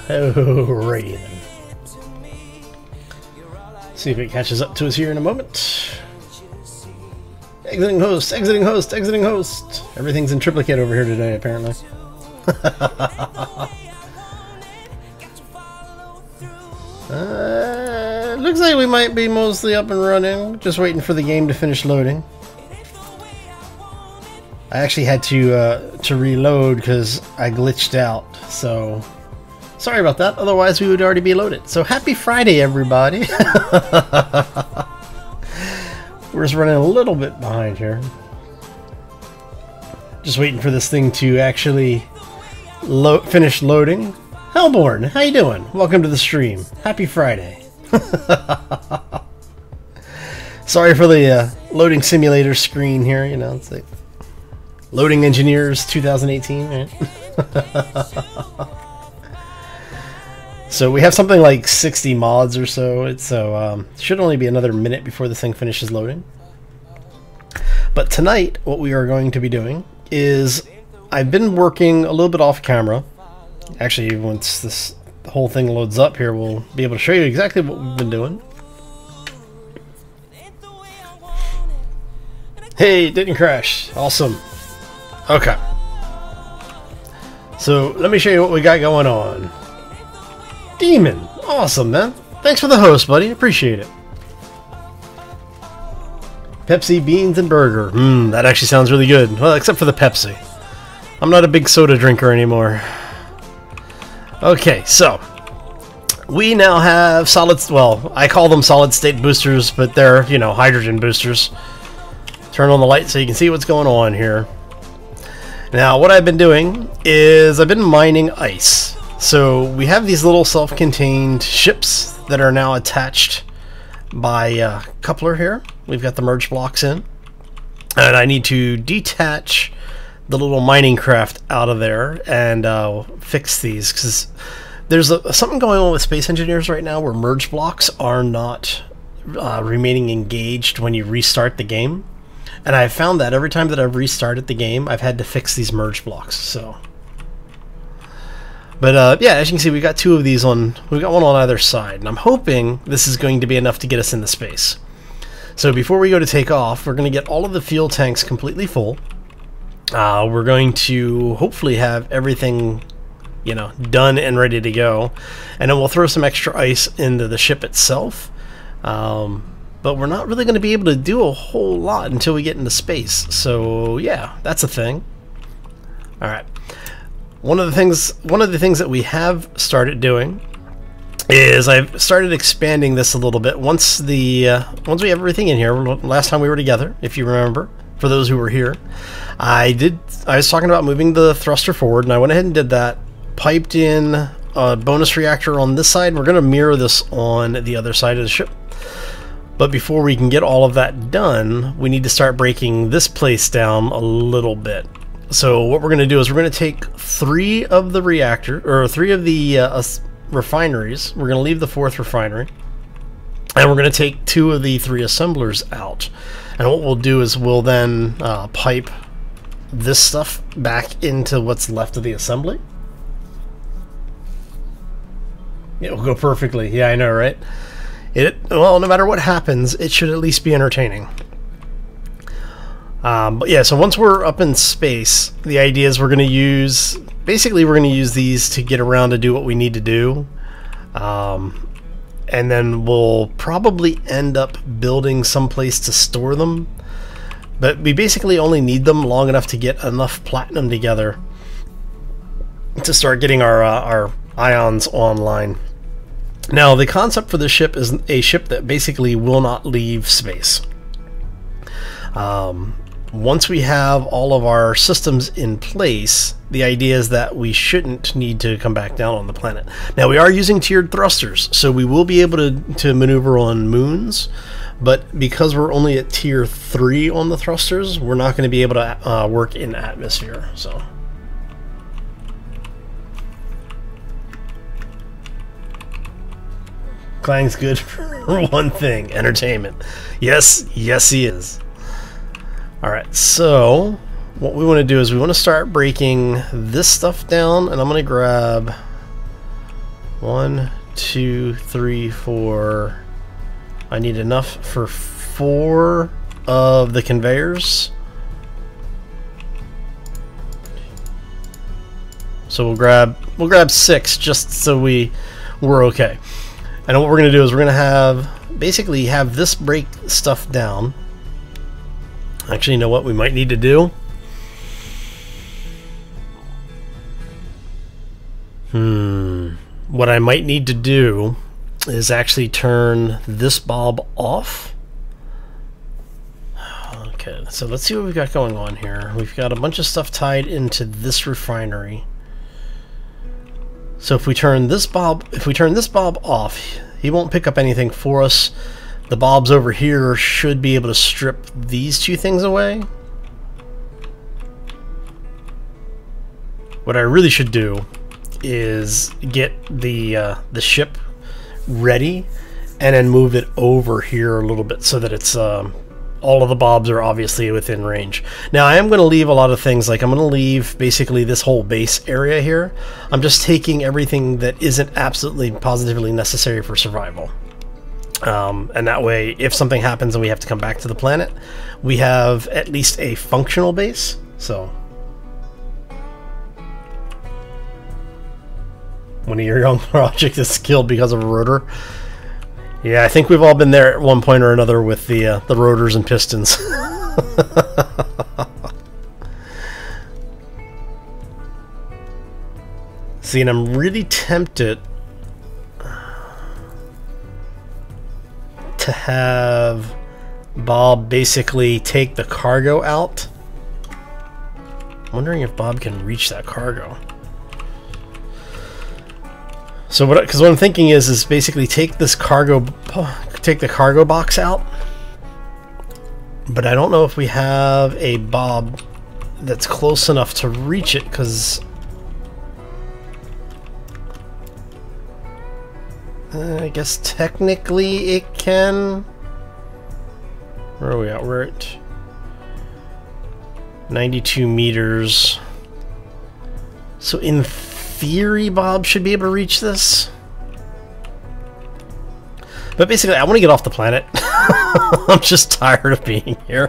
Alrighty then. See if it catches up to us here in a moment. Exiting host, exiting host, exiting host. Everything's in triplicate over here today, apparently. Looks like we might be mostly up and running. Just waiting for the game to finish loading. I actually had to reload because I glitched out, so sorry about that. Otherwise, we would already be loaded. So happy Friday, everybody! We're just running a little bit behind here. Just waiting for this thing to actually finish loading. Hellborn, how you doing? Welcome to the stream. Happy Friday. Sorry for the loading simulator screen here. You know, it's like Loading Engineers 2018, right? So we have something like 60 mods or so. It should only be another minute before this thing finishes loading. But tonight, what we are going to be doing is I've been working a little bit off camera. Actually, once this whole thing loads up here, we'll be able to show you exactly what we've been doing. Hey, it didn't crash. Awesome. Okay. So, let me show you what we got going on. Demon. Awesome, man. Thanks for the host, buddy. Appreciate it. Pepsi, beans, and burger. That actually sounds really good. Well, except for the Pepsi. I'm not a big soda drinker anymore. Okay, so we now have well, I call them solid state boosters, but they're, you know, hydrogen boosters. Turn on the light so you can see what's going on here. Now, what I've been doing is I've been mining ice. So we have these little self-contained ships that are now attached by coupler here. We've got the merge blocks in, and I need to detach the little mining craft out of there and fix these, because there's something going on with Space Engineers right now where merge blocks are not remaining engaged when you restart the game, and I've found that every time that I've restarted the game I've had to fix these merge blocks. So, but yeah, as you can see, we got two of these on. We got one on either side, and I'm hoping this is going to be enough to get us into space. So before we go to take off, we're going to get all of the fuel tanks completely full. We're going to hopefully have everything, you know, done and ready to go, and then we'll throw some extra ice into the ship itself. But we're not really going to be able to do a whole lot until we get into space. So yeah, that's a thing. All right. One of the things that we have started doing is I've started expanding this a little bit. Once we have everything in here, last time we were together, if you remember, for those who were here, I was talking about moving the thruster forward, and I went ahead and did that. Piped in a bonus reactor on this side. We're going to mirror this on the other side of the ship. But before we can get all of that done, we need to start breaking this place down a little bit. So what we're going to do is we're going to take three of the refineries. We're going to leave the fourth refinery, and we're going to take two of the three assemblers out. And what we'll do is we'll then pipe this stuff back into what's left of the assembly. It will go perfectly. Yeah, I know, right? Well, no matter what happens, it should at least be entertaining. But yeah, so once we're up in space, the idea is we're going to use these to get around to do what we need to do. And then we'll probably end up building some place to store them. But we basically only need them long enough to get enough platinum together to start getting our ions online. Now, the concept for this ship is a ship that basically will not leave space. Once we have all of our systems in place, the idea is that we shouldn't need to come back down on the planet. Now, we are using tiered thrusters, so we will be able to maneuver on moons, but because we're only at tier 3 on the thrusters, we're not going to be able to work in atmosphere. So Clang's good for one thing: entertainment. Yes, yes he is. Alright, so what we want to do is we want to start breaking this stuff down, and I'm going to grab 1, 2, 3, 4. I need enough for 4 of the conveyors. So we'll grab 6 just so we're okay. And what we're gonna do is we're gonna basically have this break stuff down. Actually, you know what we might need to do? What I might need to do is actually turn this bulb off. Okay, so let's see what we've got going on here. We've got a bunch of stuff tied into this refinery. So if we turn this bulb off, he won't pick up anything for us. The bulbs over here should be able to strip these 2 things away. What I really should do is get the ship ready and then move it over here a little bit so that it's all of the bulbs are obviously within range. Now I am going to leave a lot of things, like I'm going to leave basically this whole base area here. I'm just taking everything that isn't absolutely positively necessary for survival. And that way, if something happens and we have to come back to the planet, we have at least a functional base. So, one of your young project is killed because of a rotor. Yeah, I think we've all been there at one point or another with the rotors and pistons. See, and I'm really tempted to have Bob basically take the cargo out. I'm wondering if Bob can reach that cargo. So because what I'm thinking is basically take the cargo box out, but I don't know if we have a Bob that's close enough to reach it, because I guess technically it can. Where are we at? We're at 92 meters. So in theory, Bob should be able to reach this. But basically, I want to get off the planet. I'm just tired of being here.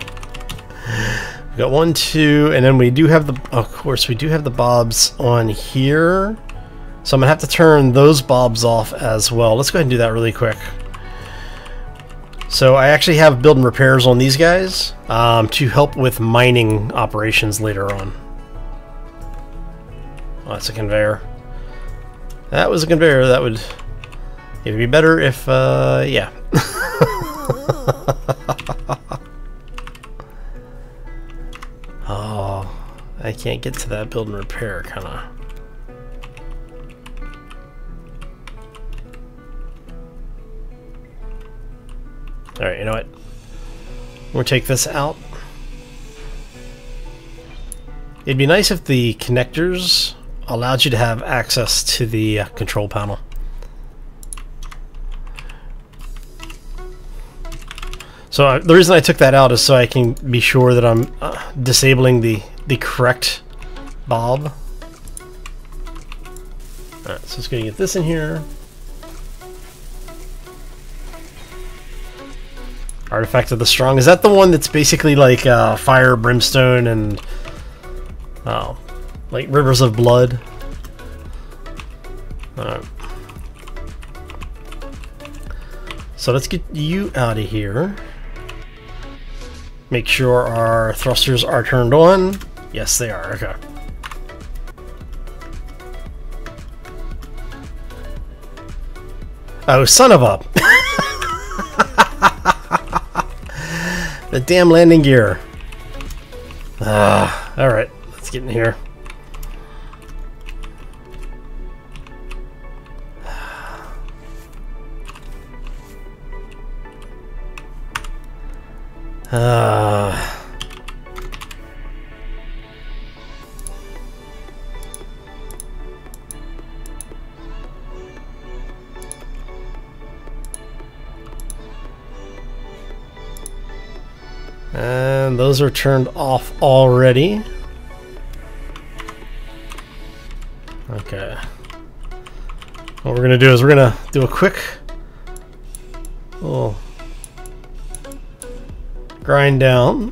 We got 1, 2, and then we do have of course, we do have the Bobs on here. So I'm going to have to turn those Bobs off as well. Let's go ahead and do that really quick. So I actually have build and repairs on these guys to help with mining operations later on. Oh, that's a conveyor. That was a conveyor. That would... It'd be better if, yeah. Oh, I can't get to that build and repair, kind of. Alright, you know what? We'll take this out. It'd be nice if the connectors allowed you to have access to the control panel. So the reason I took that out is so I can be sure that I'm disabling the correct Bob. Alright, so let's go get this in here. Artifact of the Strong. Is that the one that's basically like fire, brimstone, and like rivers of blood? Alright. So let's get you out of here. Make sure our thrusters are turned on. Yes, they are. Okay. Oh, son of a... The damn landing gear. Alright, let's get in here. And those are turned off already. Okay. What we're going to do is we're going to do a quick little grind down.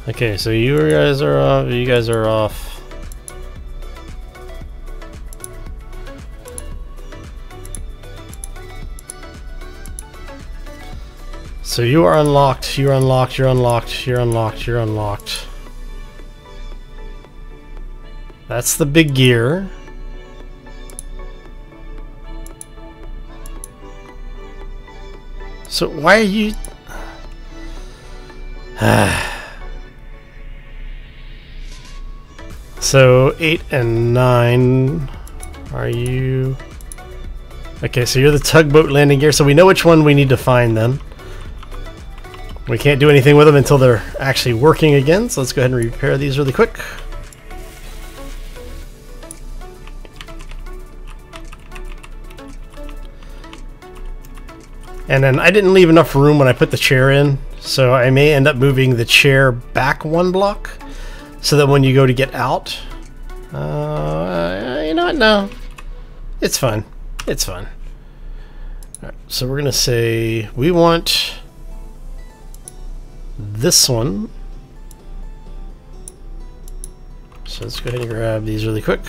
Okay, so you guys are off. You guys are off. So you are unlocked. You're unlocked. You're unlocked. You're unlocked. You're unlocked. That's the big gear. So why are you? So 8 and 9, are you? Okay, so you're the tugboat landing gear, so we know which one we need to find then. We can't do anything with them until they're actually working again, so let's go ahead and repair these really quick. And then I didn't leave enough room when I put the chair in, so I may end up moving the chair back 1 block. So that when you go to get out, you know what? No, it's fine. It's fine. All right, so we're gonna say we want this one. So let's go ahead and grab these really quick.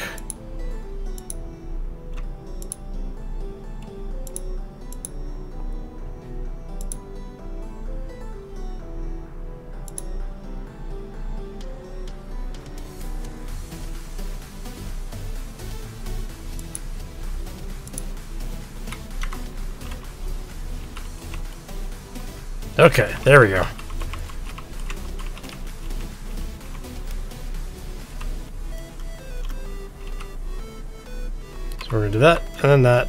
Okay, there we go. So we're gonna do that, and then that.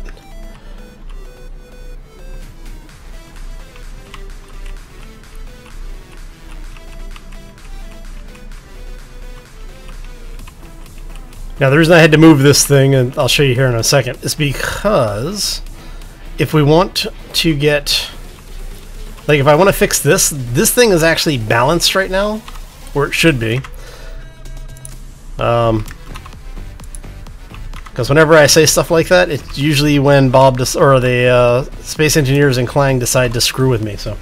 Now the reason I had to move this thing, and I'll show you here in a second, is because if we want to get... Like, if I want to fix this, this thing is actually balanced right now, or it should be. Because whenever I say stuff like that, it's usually when Bob or the space engineers in Clang decide to screw with me. So.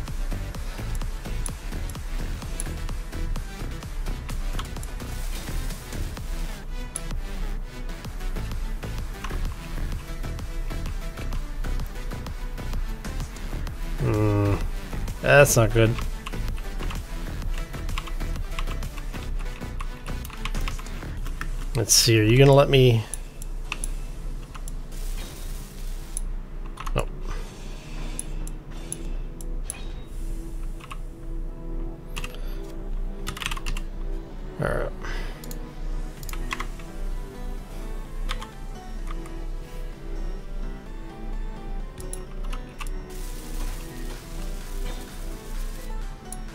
That's not good. Let's see, are you gonna let me... Oh. Alright.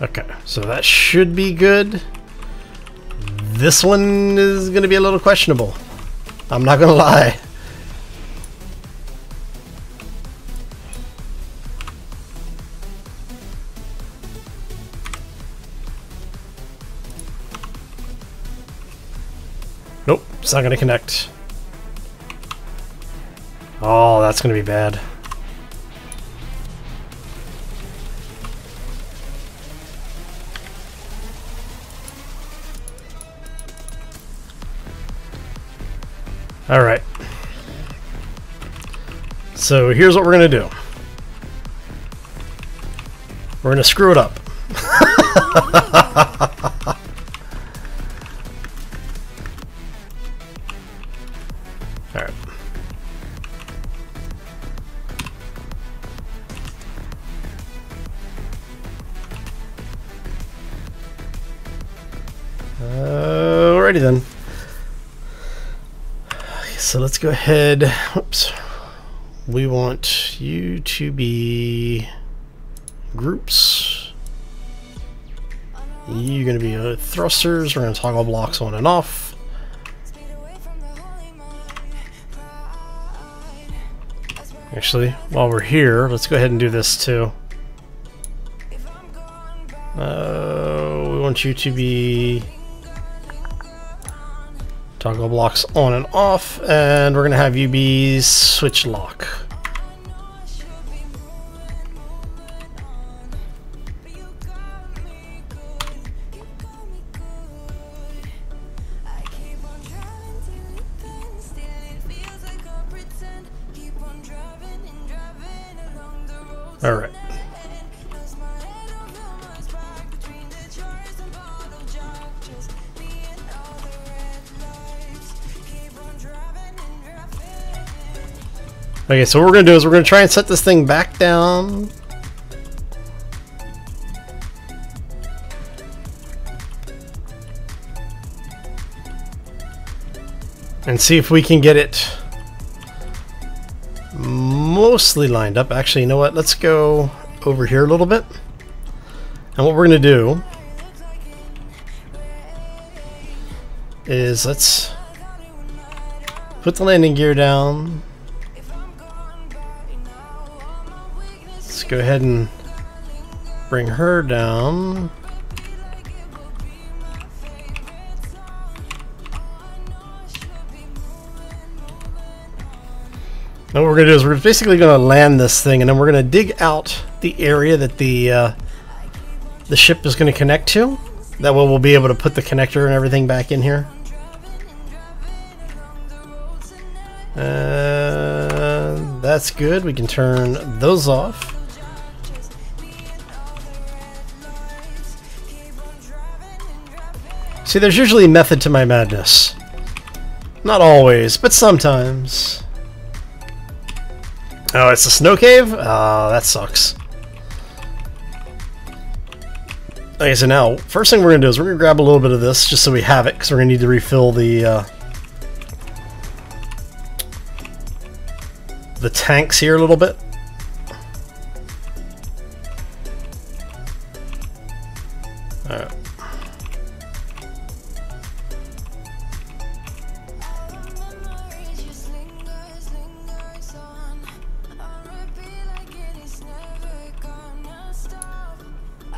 Okay, so that should be good. This one is going to be a little questionable. I'm not going to lie. Nope, it's not going to connect. Oh, that's going to be bad. Alright. So here's what we're going to do. We're going to screw it up. Alright. Alrighty then. So let's go ahead. Whoops. We want you to be groups. You're going to be thrusters. We're going to toggle blocks on and off. Actually, while we're here, let's go ahead and do this too. We want you to be toggle blocks on and off, and we're going to have you be switch lock. All right. Okay, so what we're going to do is we're going to try and set this thing back down. And see if we can get it mostly lined up. Actually, you know what? Let's go over here a little bit. And what we're going to do is let's put the landing gear down. Let's go ahead and bring her down. Now what we're going to do is we're basically going to land this thing, and then we're going to dig out the area that the ship is going to connect to. That way we'll be able to put the connector and everything back in here. That's good. We can turn those off. See, there's usually a method to my madness. Not always, but sometimes. Oh, it's a snow cave? Oh, that sucks. Okay, so now, first thing we're going to do is we're going to grab a little bit of this just so we have it, because we're going to need to refill the tanks here a little bit. Alright.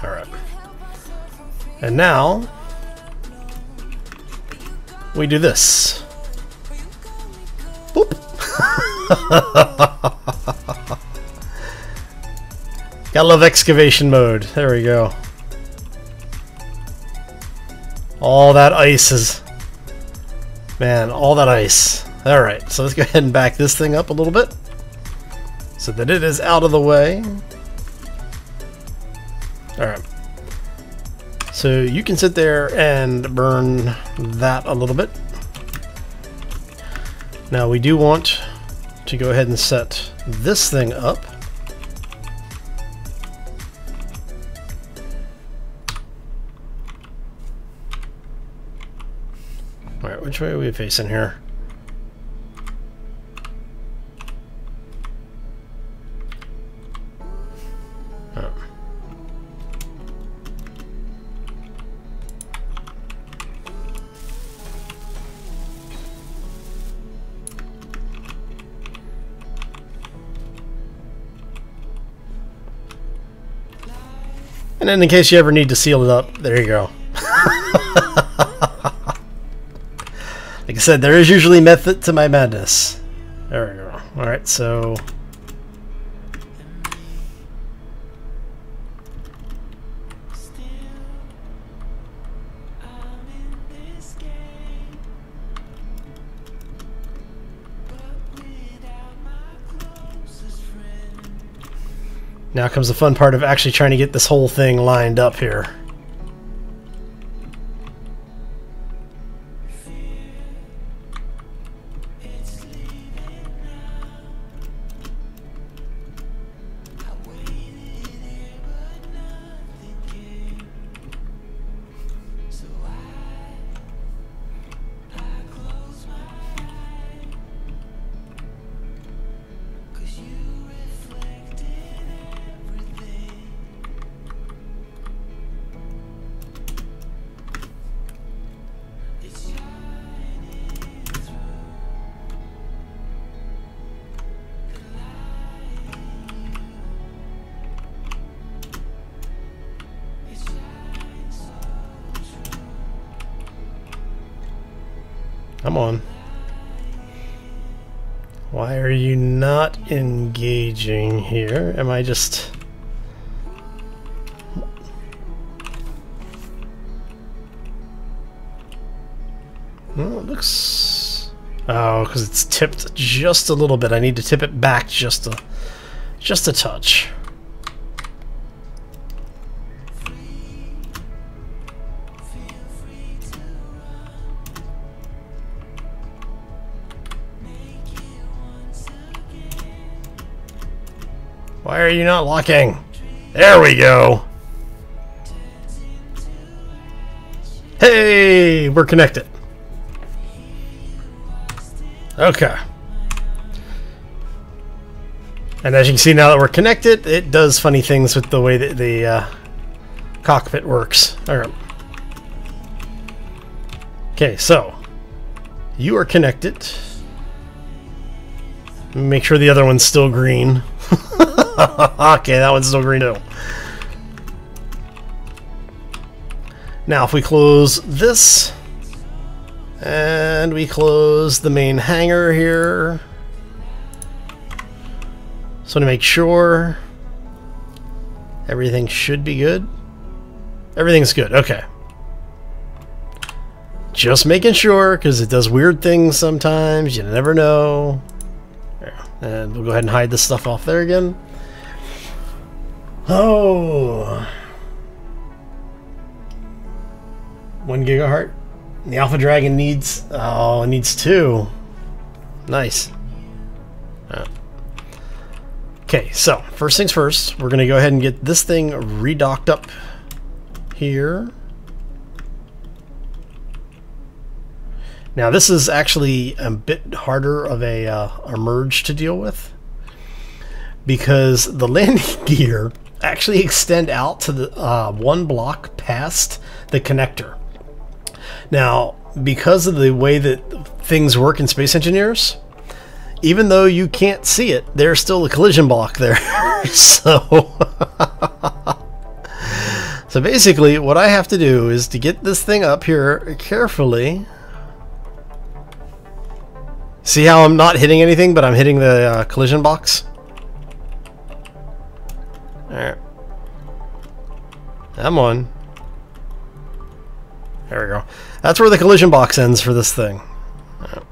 Alright. And now we do this. Boop. Gotta love excavation mode. There we go. All that ice is... Man, all that ice. Alright, so let's go ahead and back this thing up a little bit so that it is out of the way. Alright. So you can sit there and burn that a little bit. Now we do want to go ahead and set this thing up. Alright, which way are we facing here? Oh. And then in case you ever need to seal it up, there you go. Like I said, there is usually method to my madness. There we go. Alright, so... Now comes the fun part of actually trying to get this whole thing lined up here. Come on. Why are you not engaging here? Am I just... Well, it looks... Oh, because it's tipped just a little bit. I need to tip it back just a touch. Why are you not locking? There we go. Hey, we're connected. Okay. And as you can see, now that we're connected, it does funny things with the way that the cockpit works. All right. Okay, so you are connected. Make sure the other one's still green. Okay, that one's still green too. Now, if we close this, and we close the main hangar here, so to make sure everything should be good. Everything's good, okay. Just making sure, because it does weird things sometimes, you never know. And we'll go ahead and hide this stuff off there again. Oh, 1 gigaheart. The Alpha Dragon needs, oh, it needs 2. Nice. Okay, so first things first, we're gonna go ahead and get this thing redocked up here. Now this is actually a bit harder of a merge to deal with, because the landing gear actually extend out to the 1 block past the connector. Now, because of the way that things work in Space Engineers, even though you can't see it, there's still a collision block there. So basically what I have to do is to get this thing up here carefully. See how I'm not hitting anything, but I'm hitting the collision box? Alright. Come on. There we go. That's where the collision box ends for this thing. Right.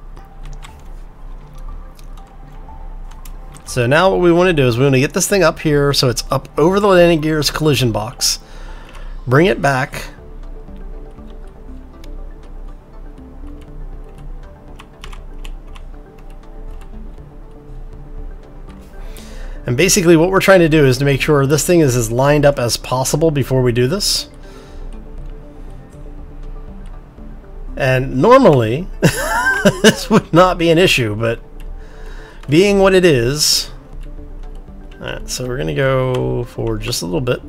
So now what we want to do is we want to get this thing up here so it's up over the landing gear's collision box. Bring it back. And basically what we're trying to do is to make sure this thing is as lined up as possible before we do this. And normally this would not be an issue, but being what it is. Alright, so we're gonna go forward just a little bit.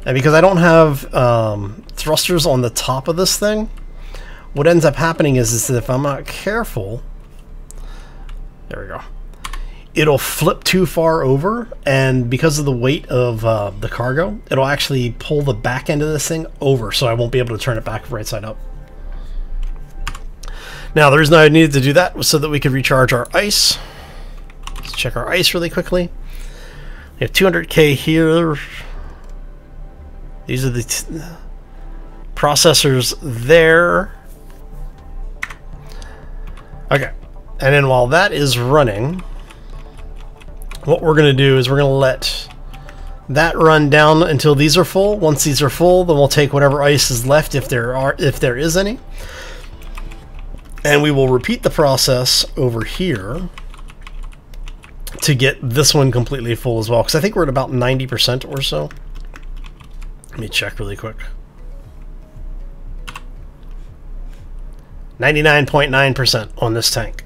And because I don't have thrusters on the top of this thing, what ends up happening is that if I'm not careful, there we go, it'll flip too far over, and because of the weight of the cargo, it'll actually pull the back end of this thing over, so I won't be able to turn it back right side up. Now, the reason I needed to do that was so that we could recharge our ice. Let's check our ice really quickly. We have 200K here. These are the processors there. Okay, and then while that is running, what we're going to do is we're going to let that run down until these are full. Once these are full, then we'll take whatever ice is left, if there is any, and we will repeat the process over here to get this one completely full as well, because I think we're at about 90% or so. Let me check really quick. 99.9% on this tank.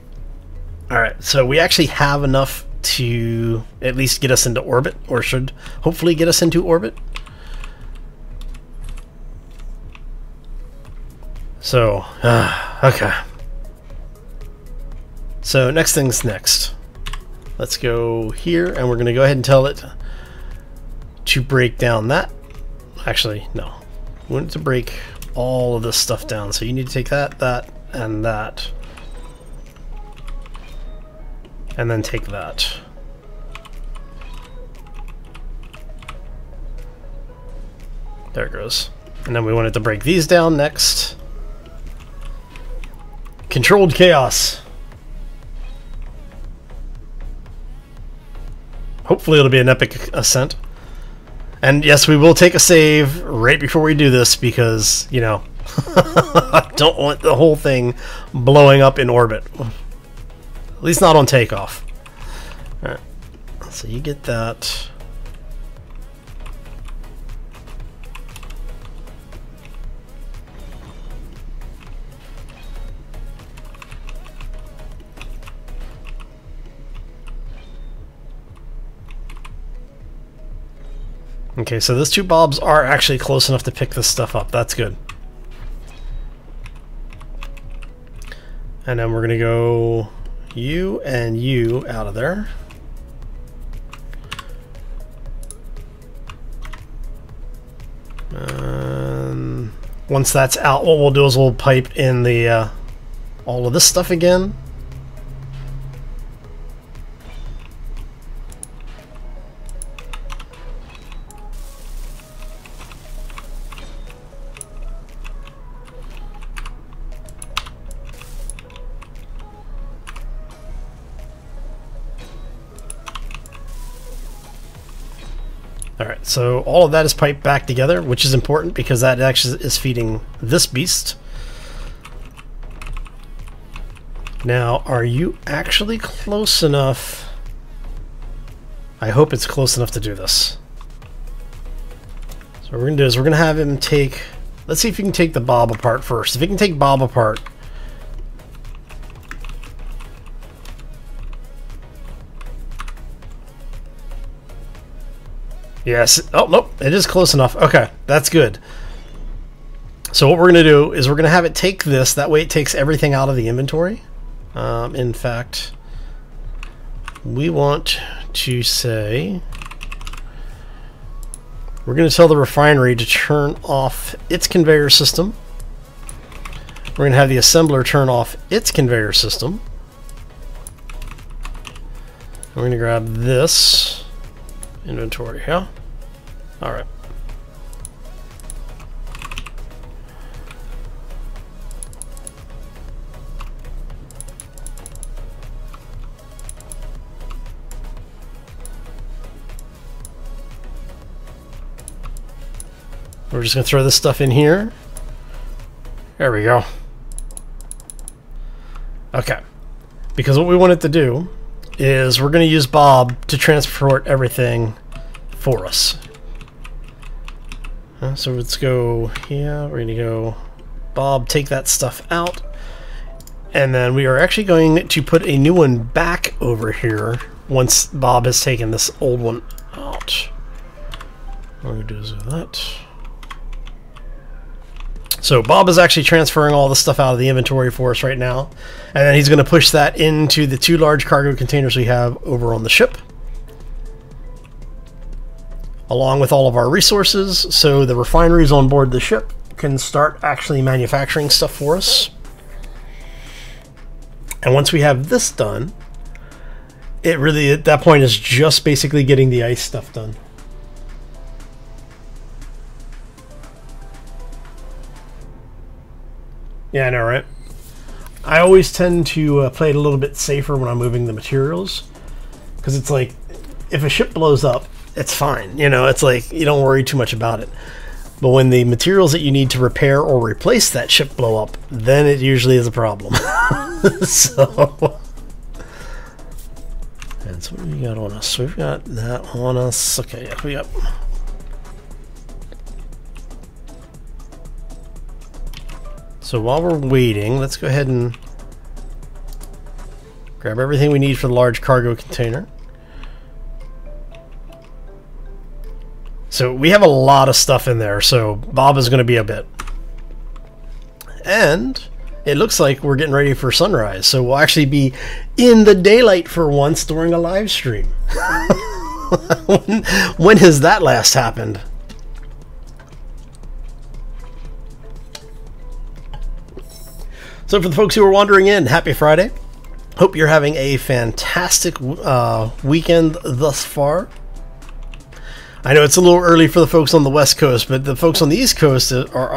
Alright, so we actually have enough to at least get us into orbit, or should hopefully get us into orbit. So, okay. So next thing's next. Let's go here, and we're going to go ahead and tell it to break down that. actually, no. We want it to break all of this stuff down. So you need to take that, that, and that. And then take that. There it goes. And then we want it to break these down next. Controlled chaos. Hopefully it'll be an epic ascent. And yes, we will take a save right before we do this because, you know, I don't want the whole thing blowing up in orbit. At least not on takeoff. Alright, so you get that. Okay, so those two bobs are actually close enough to pick this stuff up. That's good. And then we're going to go you and you out of there. Once that's out, what we'll do is we'll pipe in the all of this stuff again. Alright, so all of that is piped back together, which is important because that actually is feeding this beast. Now, are you actually close enough? I hope it's close enough to do this. So what we're going to do is we're going to have him take... Let's see if he can take the Bob apart first. If he can take Bob apart... Yes. Oh, nope. It is close enough. Okay, that's good. So what we're going to do is we're going to have it take this. That way it takes everything out of the inventory. In fact, we want to say... We're going to tell the refinery to turn off its conveyor system. We're going to have the assembler turn off its conveyor system. We're going to grab this inventory here. All right. We're just going to throw this stuff in here. There we go. Okay. Because what we want it to do is we're going to use Bob to transport everything for us. So let's go here. We're going to go Bob, take that stuff out. And then we are actually going to put a new one back over here once Bob has taken this old one out. What we're going to do is do that. So Bob is actually transferring all the stuff out of the inventory for us right now. And then he's going to push that into the two large cargo containers we have over on the ship, along with all of our resources, so the refineries on board the ship can start actually manufacturing stuff for us. And once we have this done, it really, at that point, is just basically getting the ice stuff done. Yeah, I know, right? I always tend to play it a little bit safer when I'm moving the materials, because it's like, if a ship blows up, it's fine. You know, it's like, you don't worry too much about it. But when the materials that you need to repair or replace that ship blow up, then it usually is a problem. So... And so what do we got on us? We've got that on us. Okay, yeah, we got... So while we're waiting, let's go ahead and grab everything we need for the large cargo container. So we have a lot of stuff in there, so Bob is going to be a bit. And it looks like we're getting ready for sunrise, so we'll actually be in the daylight for once during a live stream. When has that last happened? So for the folks who are wandering in, happy Friday. Hope you're having a fantastic weekend thus far. I know it's a little early for the folks on the West Coast, but the folks on the East Coast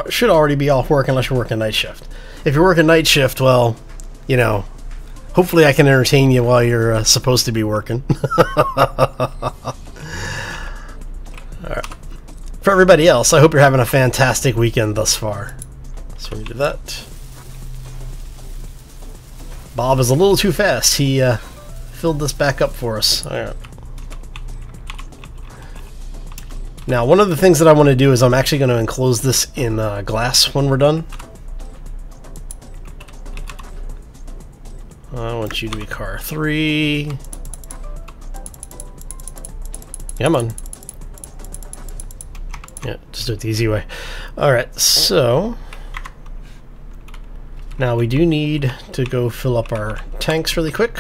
should already be off work unless you're working night shift. If you're working night shift, well, you know, hopefully I can entertain you while you're supposed to be working. All right. For everybody else, I hope you're having a fantastic weekend thus far. So we do that. Bob is a little too fast. He filled this back up for us. All right. Now, one of the things that I want to do is I'm actually going to enclose this in glass when we're done. I want you to be car 3. Come on. Yeah, just do it the easy way. Alright, so now we do need to go fill up our tanks really quick.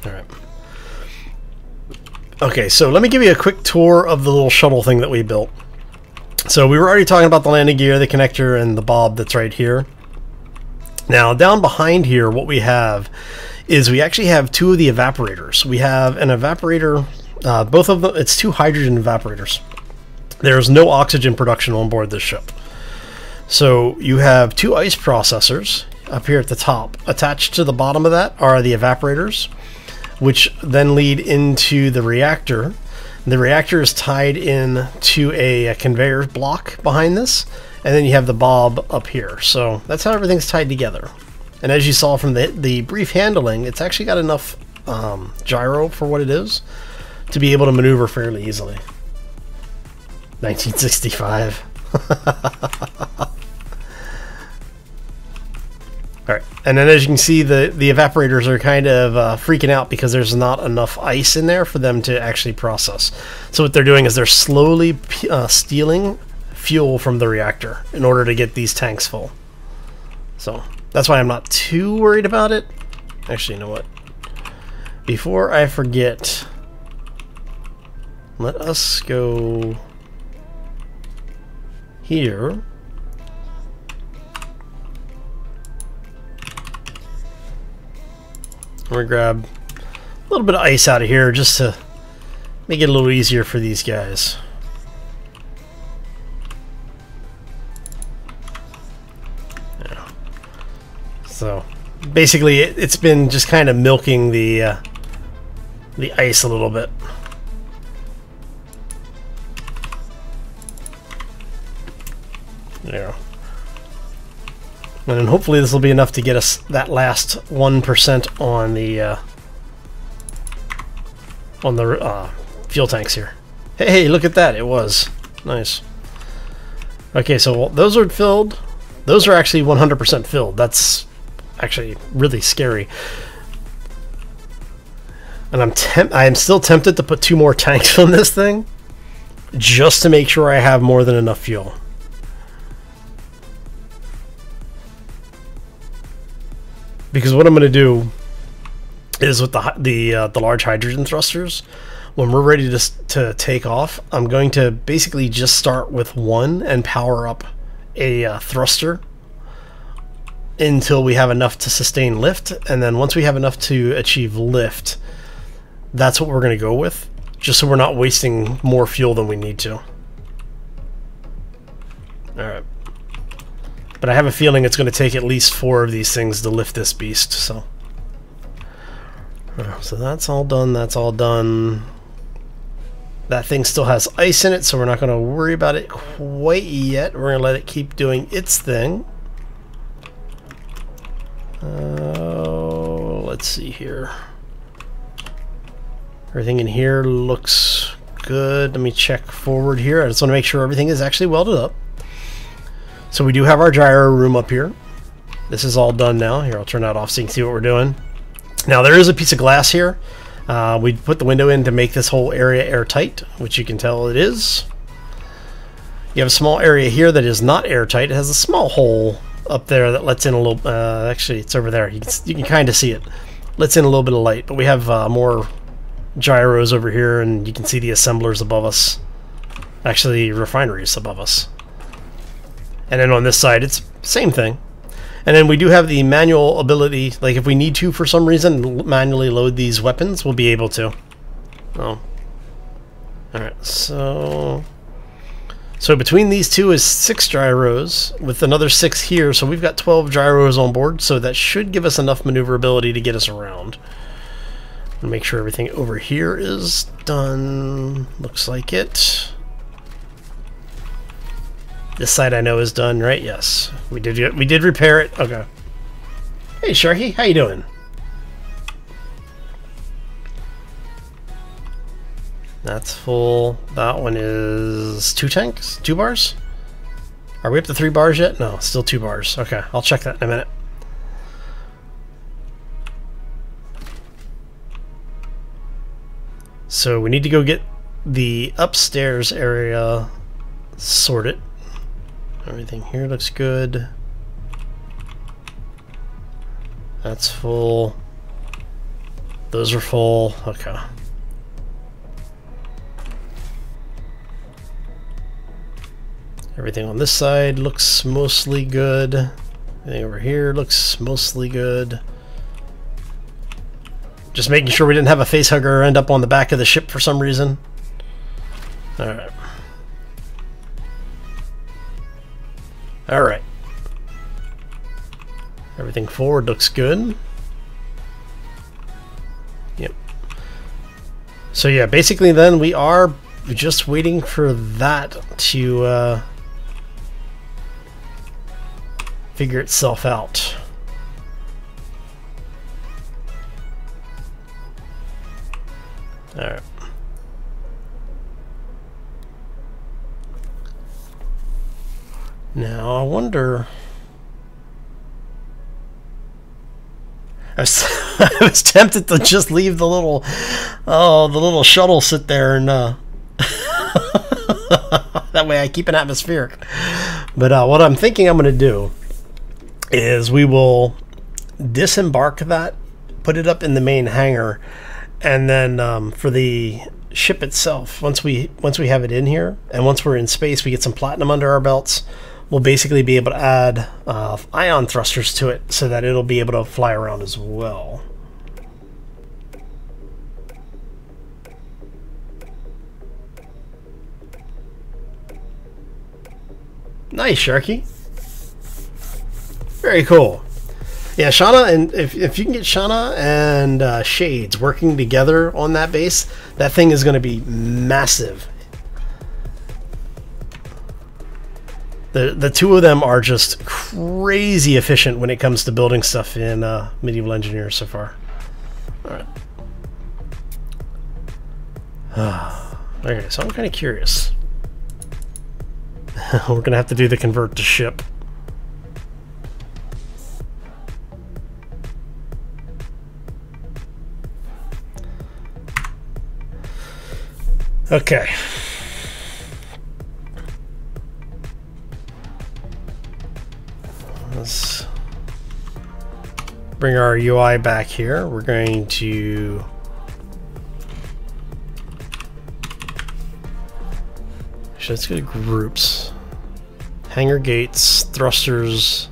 Alright. Okay, so let me give you a quick tour of the little shuttle thing that we built. So we were already talking about the landing gear, the connector, and the bob that's right here. Now down behind here, what we have is we actually have 2 of the evaporators. We have an evaporator, both of them, it's 2 hydrogen evaporators. There's no oxygen production on board this ship. So you have 2 ice processors up here at the top. Attached to the bottom of that are the evaporators, which then lead into the reactor. The reactor is tied in to a conveyor block behind this, and then you have the bob up here. So that's how everything's tied together. And as you saw from the brief handling, it's actually got enough gyro for what it is to be able to maneuver fairly easily. 1965. Alright, and then as you can see, the evaporators are kind of freaking out because there's not enough ice in there for them to actually process. So what they're doing is they're slowly stealing fuel from the reactor in order to get these tanks full. So that's why I'm not too worried about it. Actually, you know what? Before I forget, let us go here. I'm gonna grab a little bit of ice out of here just to make it a little easier for these guys. Yeah. So basically it's been just kind of milking the ice a little bit. There. And then hopefully this will be enough to get us that last 1% on the fuel tanks here. Hey, look at that! It was nice. Okay, so those are filled. Those are actually 100% filled. That's actually really scary. And I'm still tempted to put 2 more tanks on this thing, just to make sure I have more than enough fuel. Because what I'm going to do is with the large hydrogen thrusters, when we're ready to take off, I'm going to basically just start with 1 and power up a thruster until we have enough to sustain lift, and then once we have enough to achieve lift, that's what we're going to go with, just so we're not wasting more fuel than we need to. Alright. But I have a feeling it's going to take at least 4 of these things to lift this beast, so that's all done, that's all done. That thing still has ice in it, so we're not going to worry about it quite yet. We're going to let it keep doing its thing. Let's see here. Everything in here looks good. Let me check forward here. I just want to make sure everything is actually welded up. So we do have our gyro room up here. This is all done now. Here, I'll turn that off so you can see what we're doing. Now there is a piece of glass here. We put the window in to make this whole area airtight, which you can tell it is. You have a small area here that is not airtight. It has a small hole up there that lets in a little, actually it's over there. You can kind of see it. Lets in a little bit of light, but we have more gyros over here, and you can see the assemblers above us Actually, refineries above us. And then on this side, it's same thing. And then we do have the manual ability, like if we need to for some reason manually load these weapons, we'll be able to. Oh. Alright, so between these two is 6 gyros, with another 6 here, so we've got 12 gyros on board, so that should give us enough maneuverability to get us around. And make sure everything over here is done. Looks like it. This side I know is done, right? Yes. We did repair it. Okay. Hey Sharky, how you doing? That's full. That one is 2 tanks? 2 bars? Are we up to 3 bars yet? No, still 2 bars. Okay, I'll check that in a minute. So we need to go get the upstairs area sorted. Everything here looks good. That's full. Those are full. Okay. Everything on this side looks mostly good. Everything over here looks mostly good. Just making sure we didn't have a facehugger end up on the back of the ship for some reason. Alright. Alright. Everything forward looks good. Yep. So yeah, basically then we are just waiting for that to figure itself out. Alright. Now I wonder. I was tempted to just leave the little shuttle sit there and that way I keep an atmospheric. But what I'm thinking I'm going to do is we will disembark that, put it up in the main hangar, and then for the ship itself, once we have it in here and once we're in space, we get some platinum under our belts, we'll basically be able to add ion thrusters to it so that it'll be able to fly around as well. Nice, Sharky. Very cool. Yeah, Shauna, and if you can get Shauna and Shades working together on that base, that thing is going to be massive. The two of them are just crazy efficient when it comes to building stuff in Medieval Engineers so far. Alright. Okay, so I'm kind of curious. We're going to have to do the convert to ship. Okay. Let's bring our UI back here. We're going to actually, let's go to groups. Hangar gates, thrusters.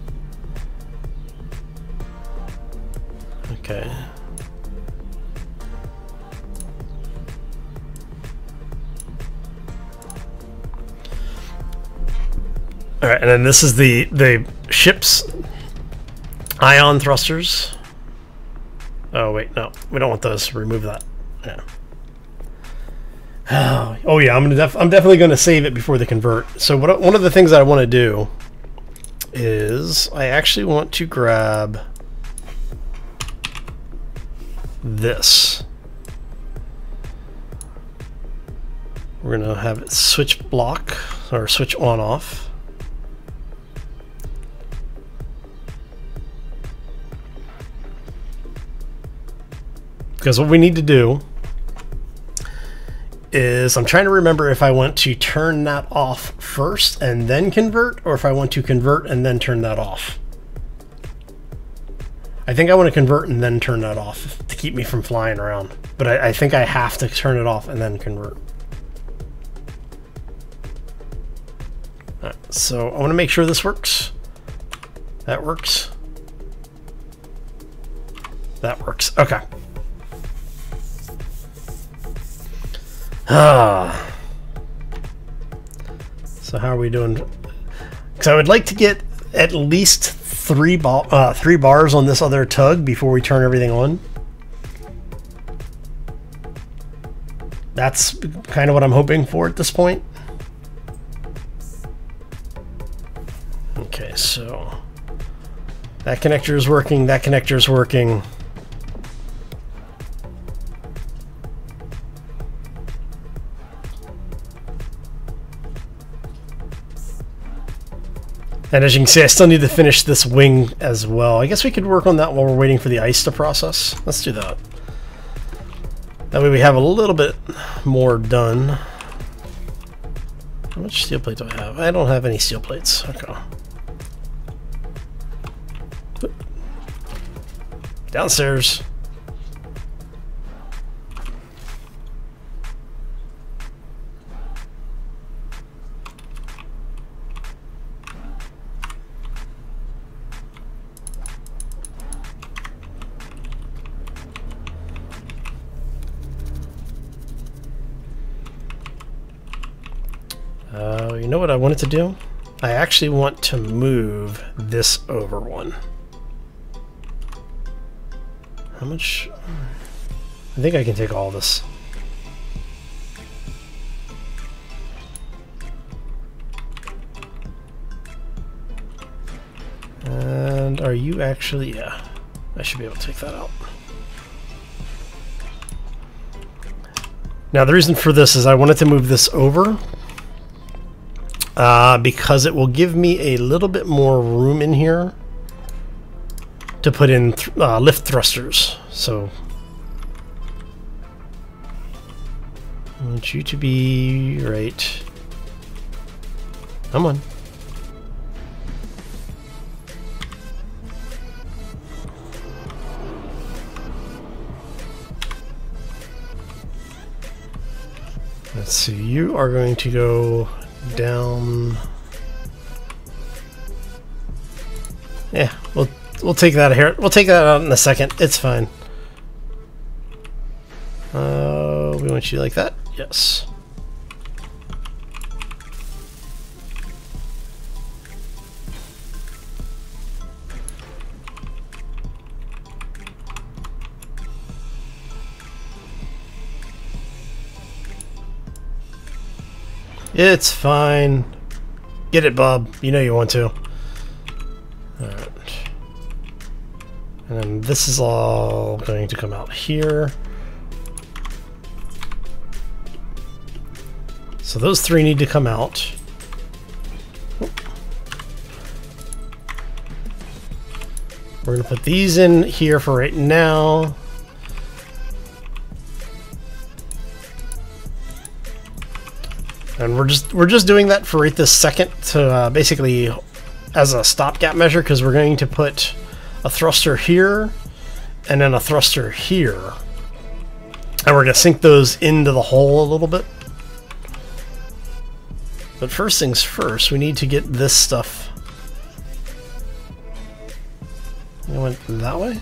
Okay. All right, and then this is the ship's ion thrusters. Oh wait, no, we don't want those. Remove that. Yeah. Oh yeah, I'm definitely going to save it before the convert. So one of the things I want to do is I actually want to grab this. We're going to have it switch block or switch on off. Because what we need to do is, I'm trying to remember if I want to turn that off first and then convert, or if I want to convert and then turn that off. I think I want to convert and then turn that off to keep me from flying around. But I think I have to turn it off and then convert. So I want to make sure this works. That works. That works. Okay. So how are we doing? Because I would like to get at least three bars on this other tug before we turn everything on. That's kind of what I'm hoping for at this point. Okay, so that connector is working, that connector is working. And as you can see, I still need to finish this wing as well. I guess we could work on that while we're waiting for the ice to process. Let's do that. That way we have a little bit more done. How much steel plate do I have? I don't have any steel plates. Okay. Downstairs. You know what I wanted to do? I actually want to move this over one. How much? I think I can take all this. And are you actually? Yeah, I should be able to take that out. Now the reason for this is I wanted to move this over because it will give me a little bit more room in here to put in lift thrusters. So I want you to be right. Come on. Let's see, you are going to go down. Yeah, we'll take that here. We'll take that out in a second. It's fine. We want you like that. Yes. It's fine. Get it, Bob. You know you want to. Alright. And then this is all going to come out here. So those three need to come out. We're going to put these in here for right now. And we're just doing that for right this second to basically as a stopgap measure, because we're going to put a thruster here and then a thruster here, and we're going to sink those into the hole a little bit. But first things first, we need to get this stuff. It went that way?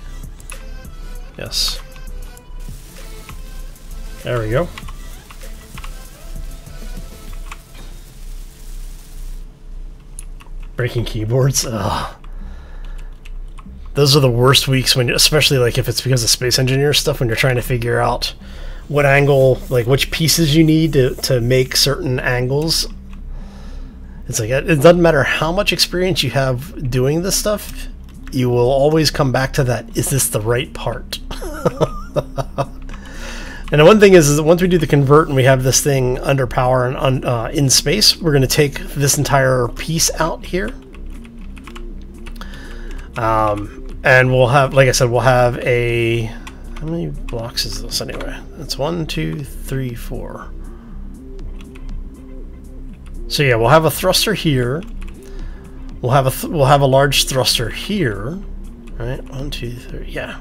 Yes. There we go. Breaking keyboards. Ugh. Those are the worst weeks when, especially like if it's because of space engineer stuff, when you're trying to figure out what angle, like which pieces you need to make certain angles. It's like, it doesn't matter how much experience you have doing this stuff, you will always come back to that, is this the right part? And the one thing is that once we do the convert and we have this thing under power and in space, we're going to take this entire piece out here. And we'll have, like I said, we'll have a... How many blocks is this anyway? It's 1, 2, 3, 4. So yeah, we'll have a thruster here. We'll have a large thruster here. Right? 1, 2, 3. Yeah.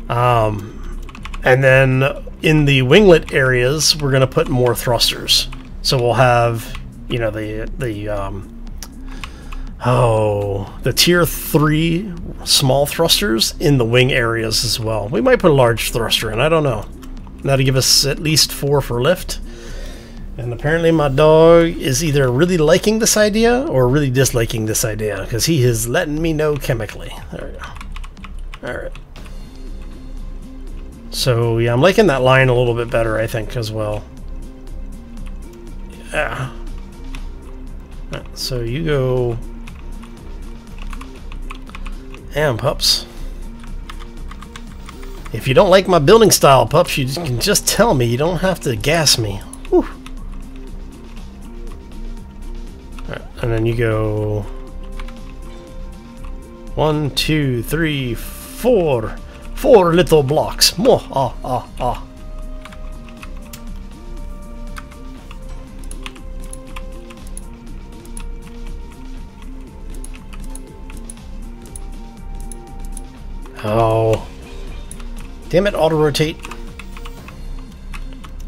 And then in the winglet areas, we're going to put more thrusters. So we'll have you know, the tier 3 small thrusters in the wing areas as well. We might put a large thruster in, I don't know. That'll give us at least 4 for lift. And apparently my dog is either really liking this idea or really disliking this idea, because he is letting me know chemically. There we go. Alright. So yeah, I'm liking that line a little bit better, I think, as well. Yeah. Right, so you go... And pups. If you don't like my building style, pups, you can just tell me. You don't have to gas me. Whew. Right, and then you go 1, 2, 3, 4. 4 little blocks. More. Oh. Damn it, auto-rotate.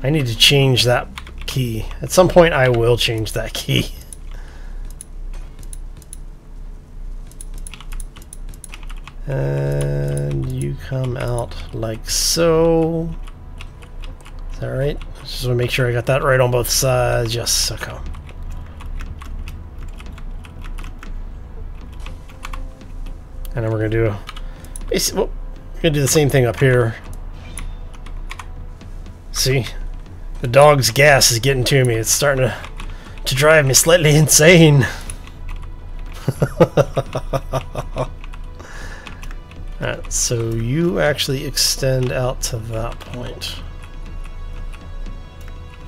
I need to change that key. At some point I will change that key. And you come out like so. Is that right? Just want to make sure I got that right on both sides. Yes, okay. And then we're gonna do we're gonna do the same thing up here. See, the dog's gas is getting to me. It's starting to drive me slightly insane. Alright, so you actually extend out to that point.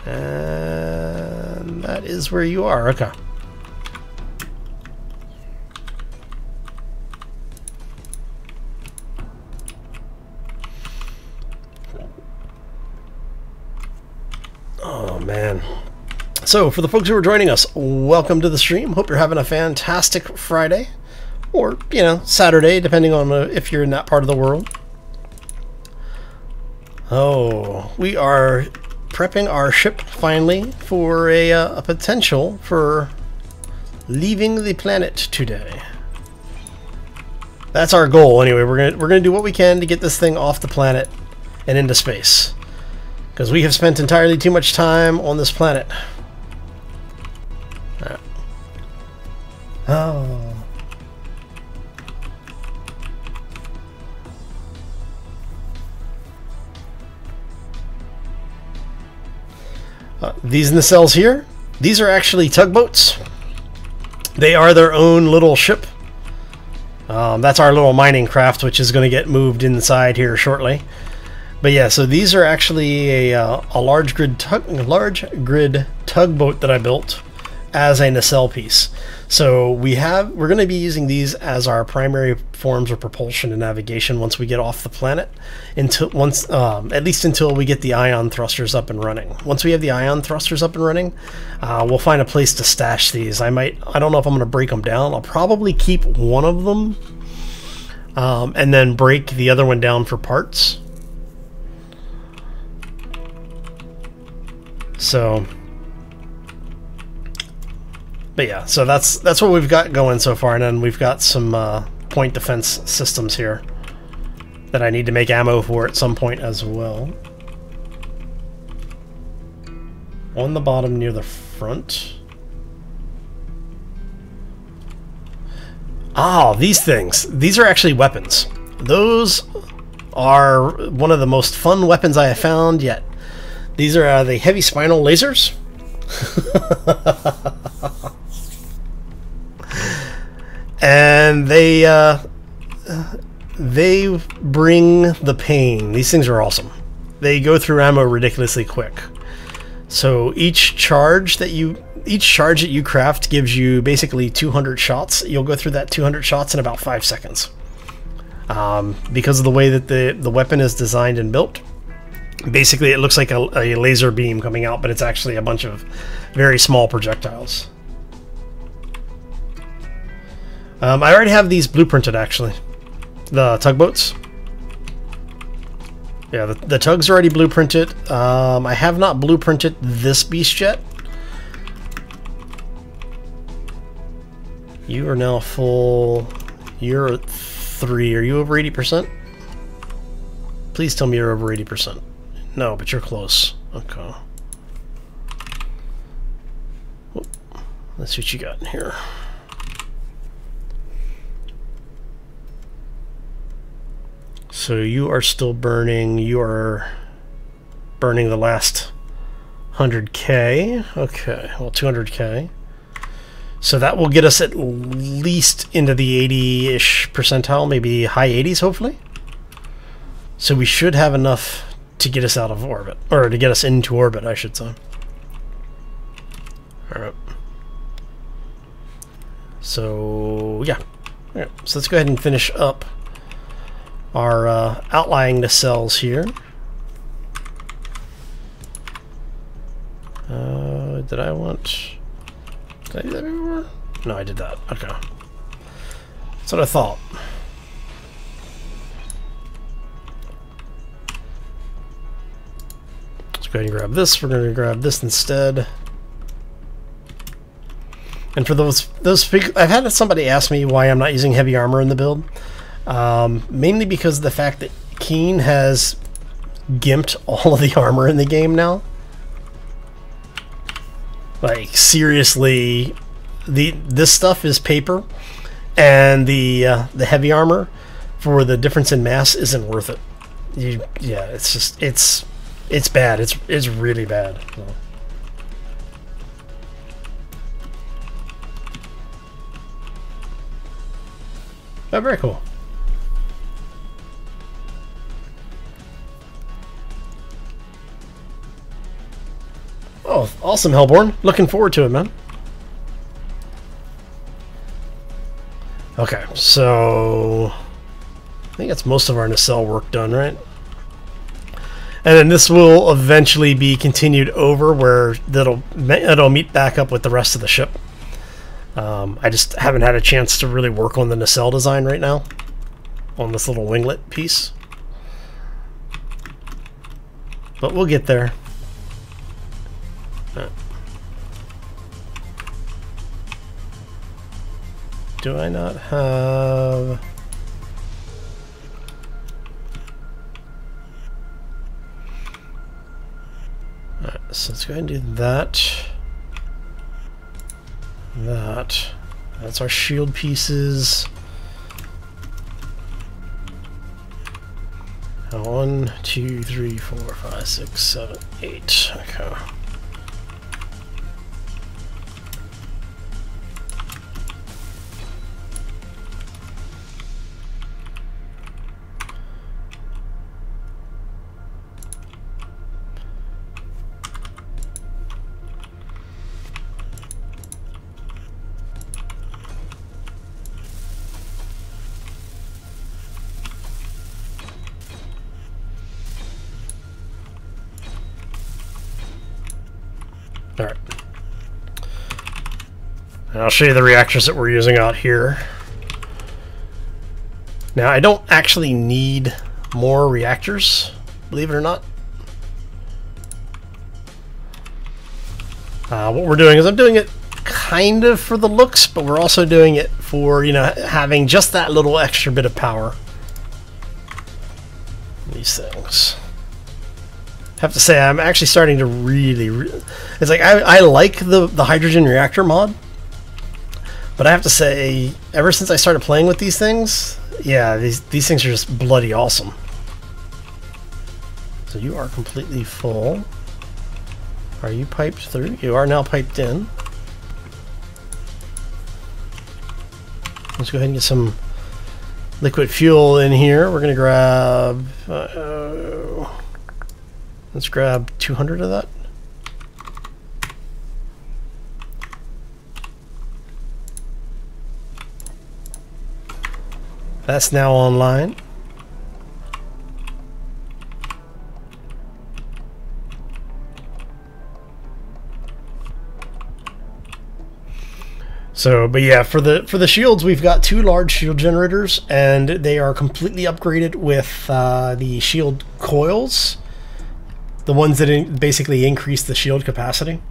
And that is where you are, okay. Oh man. So for the folks who are joining us, welcome to the stream. Hope you're having a fantastic Friday. Or, you know, Saturday, depending on if you're in that part of the world. Oh, we are prepping our ship finally for a potential for leaving the planet today. That's our goal. Anyway, we're gonna do what we can to get this thing off the planet and into space, because we have spent entirely too much time on this planet. Oh. These nacelles here, these are actually tugboats. They are their own little ship. That's our little mining craft, which is going to get moved inside here shortly. But yeah, so these are actually a large grid tugboat that I built as a nacelle piece. So we're going to be using these as our primary forms of propulsion and navigation once we get off the planet, at least until we get the ion thrusters up and running. Once we have the ion thrusters up and running, we'll find a place to stash these. I don't know if I'm going to break them down. I'll probably keep one of them and then break the other one down for parts. So, but yeah, so that's what we've got going so far, and then we've got some point defense systems here that I need to make ammo for at some point as well. On the bottom near the front. Ah, these things. These are actually weapons. Those are one of the most fun weapons I have found yet. These are the heavy spinal lasers. And they bring the pain. These things are awesome. They go through ammo ridiculously quick. So each charge that you craft gives you basically 200 shots. You'll go through that 200 shots in about 5 seconds. Because of the way that the weapon is designed and built. Basically, it looks like a laser beam coming out, but it's actually a bunch of very small projectiles. I already have these blueprinted, actually. The tugboats. Yeah, the tugs are already blueprinted. I have not blueprinted this beast yet. You are now full. You're at 3. Are you over 80%? Please tell me you're over 80%. No, but you're close. Okay. Whoop. Let's see what you got in here. So you are still burning. You are burning the last 100K. Okay, well, 200K. So that will get us at least into the 80-ish percentile, maybe high 80s, hopefully. So we should have enough to get us out of orbit, or to get us into orbit, I should say. Alright. So, yeah. Alright, so let's go ahead and finish up our outlining the cells here. Did I do that before? No, I did that. Okay. That's what I thought. Let's go ahead and grab this. We're going to grab this instead. And for those I've had somebody ask me why I'm not using heavy armor in the build. Mainly because of the fact that Keen has gimped all of the armor in the game now. Like, seriously, this stuff is paper, and the heavy armor for the difference in mass isn't worth it. Yeah, it's just it's bad. It's really bad. So. Oh, very cool. Oh, awesome, Hellborn. Looking forward to it, man. Okay, so I think that's most of our nacelle work done, right? And then this will eventually be continued over where it'll meet back up with the rest of the ship. I just haven't had a chance to really work on the nacelle design right now on this little winglet piece. But we'll get there. Do I not have... Alright, so let's go ahead and do that. That's our shield pieces. 1, 2, 3, 4, 5, 6, 7, 8. Okay. Alright. And I'll show you the reactors that we're using out here. Now, I don't actually need more reactors, believe it or not. What we're doing is I'm doing it kind of for the looks, but we're also doing it for, you know, having just that little extra bit of power. These things. I have to say, I'm actually starting to really it's like I like the hydrogen reactor mod, but I have to say, ever since I started playing with these things, yeah, these things are just bloody awesome. So you are completely full. Are you piped through? You are now piped in. Let's go ahead and get some liquid fuel in here. We're gonna grab let's grab 200 of that. That's now online. So, but yeah, for the shields, we've got 2 large shield generators, and they are completely upgraded with the shield coils. The ones that basically increase the shield capacity.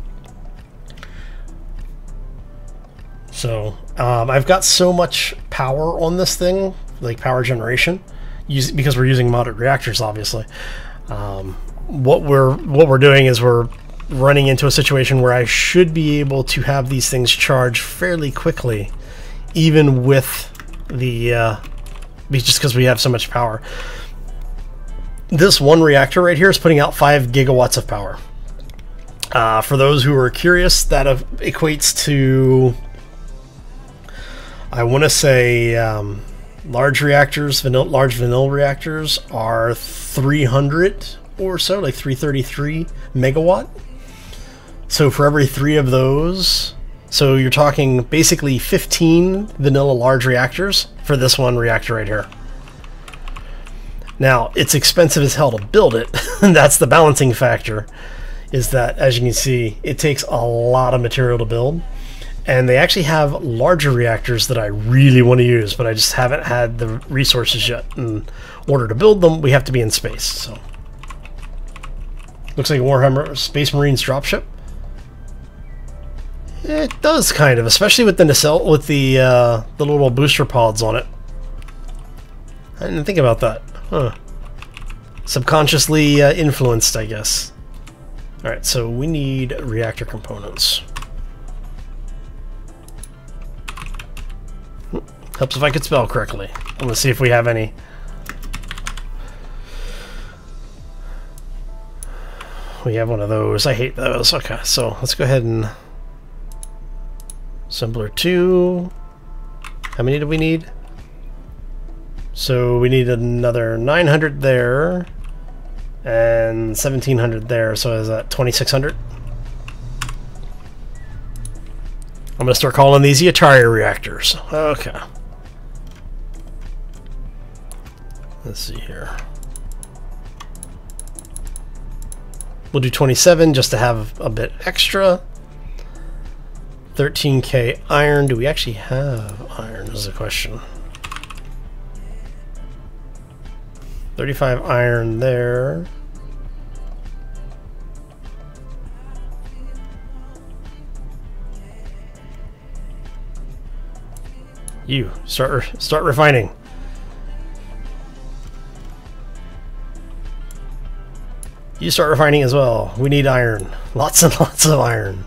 So I've got so much power on this thing, like power generation, because we're using modded reactors, obviously. What we're doing is we're running into a situation where I should be able to have these things charge fairly quickly, even with the just because we have so much power. This one reactor right here is putting out 5 gigawatts of power. For those who are curious, that equates to, I want to say, large reactors, large vanilla reactors are 300 or so, like 333 megawatt. So for every 3 of those, so you're talking basically 15 vanilla large reactors for this one reactor right here. Now, it's expensive as hell to build it. That's the balancing factor, is that, as you can see, it takes a lot of material to build. And they actually have larger reactors that I really want to use, but I just haven't had the resources yet. In order to build them, we have to be in space. So, looks like a Warhammer Space Marines dropship. It does kind of, especially with the nacelle, with the little booster pods on it. I didn't think about that. Huh. Subconsciously influenced, I guess. Alright, so we need reactor components. Helps if I could spell correctly. I'm going to see if we have any. We have one of those. I hate those. Okay, so let's go ahead and... Assembler 2. How many do we need? So we need another 900 there, and 1700 there, so is that 2600? I'm going to start calling these the Atari reactors. Okay. Let's see here. We'll do 27 just to have a bit extra. 13k iron. Do we actually have iron is the question. 35 iron there. You start refining. You start refining as well. We need iron. Lots and lots of iron.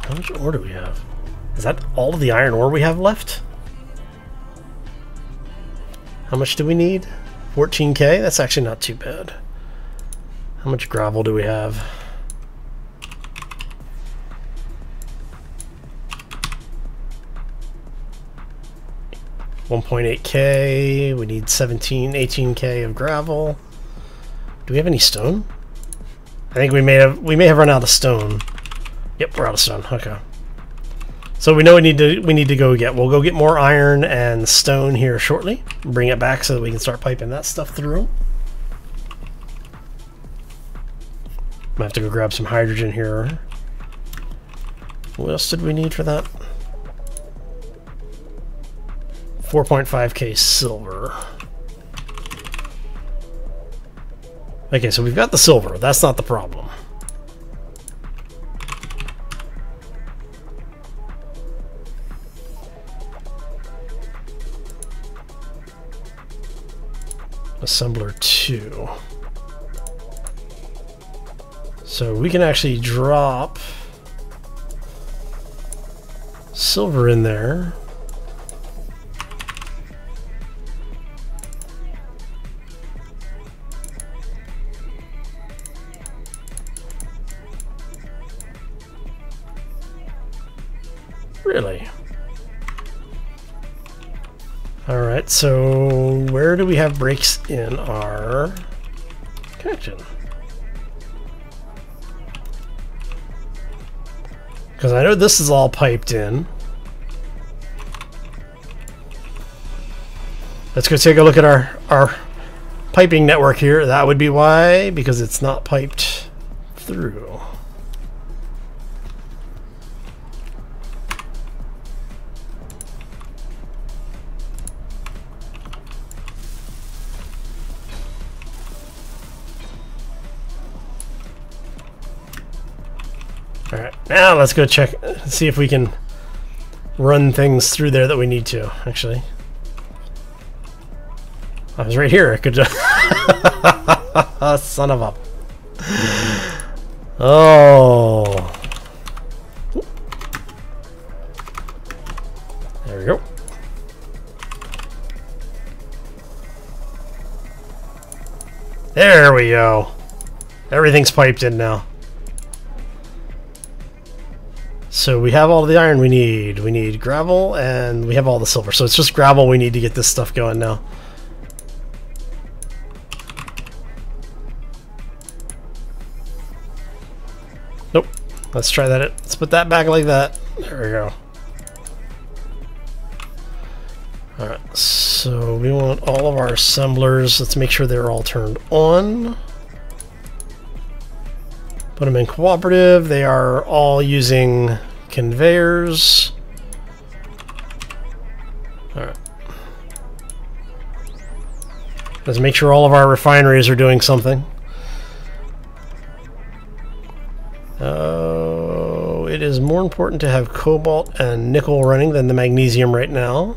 How much ore do we have? Is that all of the iron ore we have left? How much do we need? 14k? That's actually not too bad. How much gravel do we have? $1.8k. We need 18k of gravel. Do we have any stone? I think we may have run out of stone. Yep, we're out of stone. Okay. So we know we need to go get. We'll go get more iron and stone here shortly. Bring it back so that we can start piping that stuff through. Might have to go grab some hydrogen here. What else did we need for that? 4.5k silver. Okay, so we've got the silver. That's not the problem. Assembler 2. So we can actually drop silver in there. Really? Alright, so where do we have breaks in our connection? Because I know this is all piped in. Let's go take a look at our piping network here. That would be why, because it's not piped through. Alright, now let's go check, see if we can run things through there that we need to, actually. I was right here, I could just... Son of a... Oh... There we go. There we go. Everything's piped in now. So we have all the iron we need. We need gravel and we have all the silver. So it's just gravel we need to get this stuff going now. Nope. Let's try that. Let's put that back like that. There we go. Alright, so we want all of our assemblers. Let's make sure they're all turned on. Put them in cooperative. They are all using conveyors. Alright. Let's make sure all of our refineries are doing something. Oh, it is more important to have cobalt and nickel running than the magnesium right now.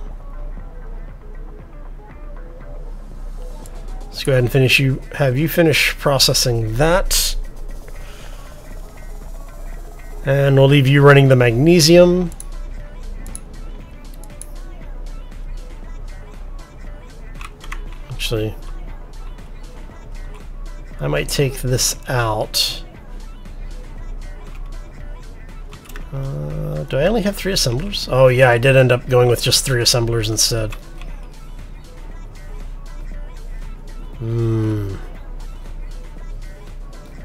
Let's go ahead and finish have you finish processing that. And we'll leave you running the magnesium. Actually, I might take this out. Do I only have 3 assemblers? Oh yeah, I did end up going with just 3 assemblers instead. How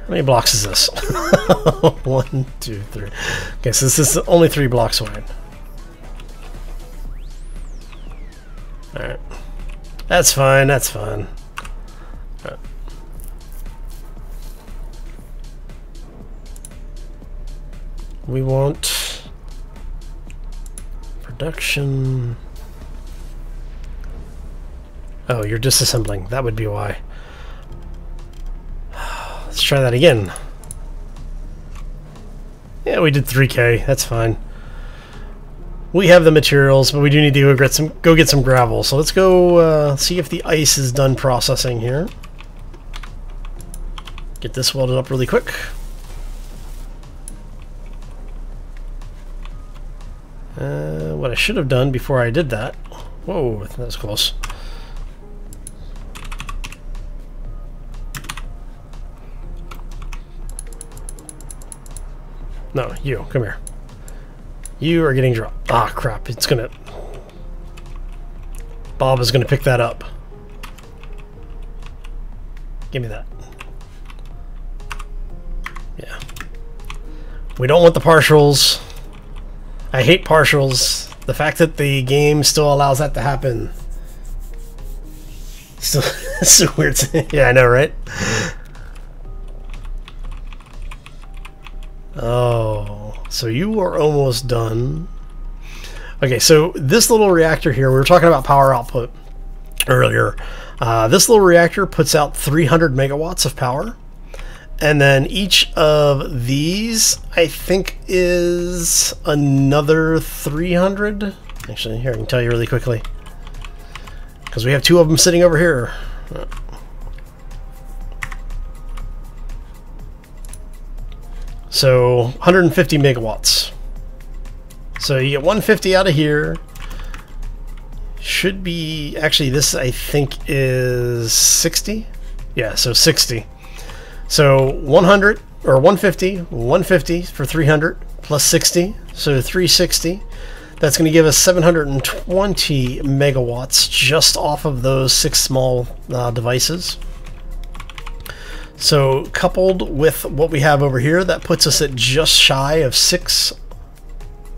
many blocks is this? 1, 2, 3. Okay, so this is only 3 blocks wide. Alright. That's fine, that's fine. Right. We want production. Oh, you're disassembling. That would be why. Let's try that again. Yeah, we did 3K. That's fine. We have the materials, but we do need to go get some gravel. So let's go see if the ice is done processing here. Get this welded up really quick. What I should have done before I did that. Whoa, that was close. No, you, come here. You are getting dropped. Ah, crap, it's gonna... Bob is gonna pick that up. Give me that. Yeah. We don't want the partials. I hate partials. The fact that the game still allows that to happen. Still, it's so weird. Yeah, I know, right? Oh, so you are almost done. Okay, so this little reactor here, we were talking about power output earlier. This little reactor puts out 300 megawatts of power. And then each of these, I think, is another 300. Actually, here, I can tell you really quickly. Because we have 2 of them sitting over here. So 150 megawatts. So you get 150 out of here. Should be, actually this I think is 60. Yeah, so 60. So 100 or 150, 150 for 300 plus 60, so 360. That's going to give us 720 megawatts just off of those 6 small devices. So coupled with what we have over here, that puts us at just shy of 6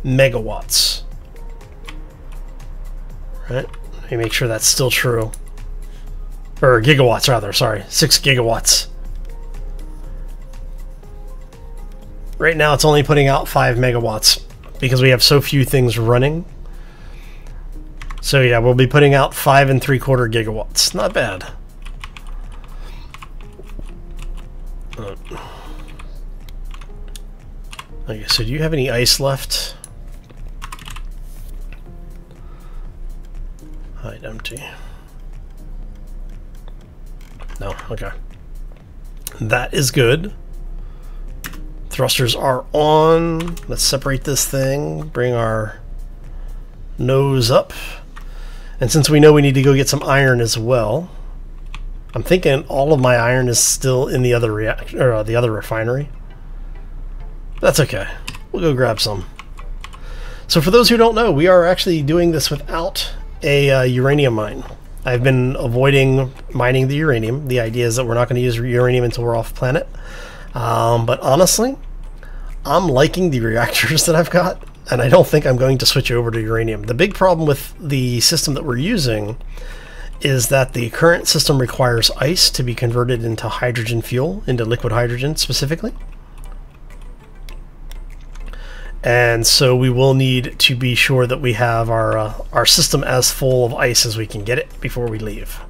megawatts. Right? Let me make sure that's still true. Or gigawatts rather, sorry. 6 gigawatts. Right now it's only putting out 5 megawatts because we have so few things running. So yeah, we'll be putting out 5 3/4 gigawatts. Not bad. Okay, so do you have any ice left? Hide empty. No, okay. That is good. Thrusters are on. Let's separate this thing. Bring our nose up. And since we know we need to go get some iron as well, I'm thinking all of my iron is still in the other the other refinery. That's okay. We'll go grab some. So for those who don't know, we are actually doing this without a uranium mine. I've been avoiding mining the uranium. The idea is that we're not going to use uranium until we're off planet. But honestly, I'm liking the reactors that I've got, and I don't think I'm going to switch over to uranium. The big problem with the system that we're using is that the current system requires ice to be converted into hydrogen fuel, into liquid hydrogen specifically. And so we will need to be sure that we have our system as full of ice as we can get it before we leave.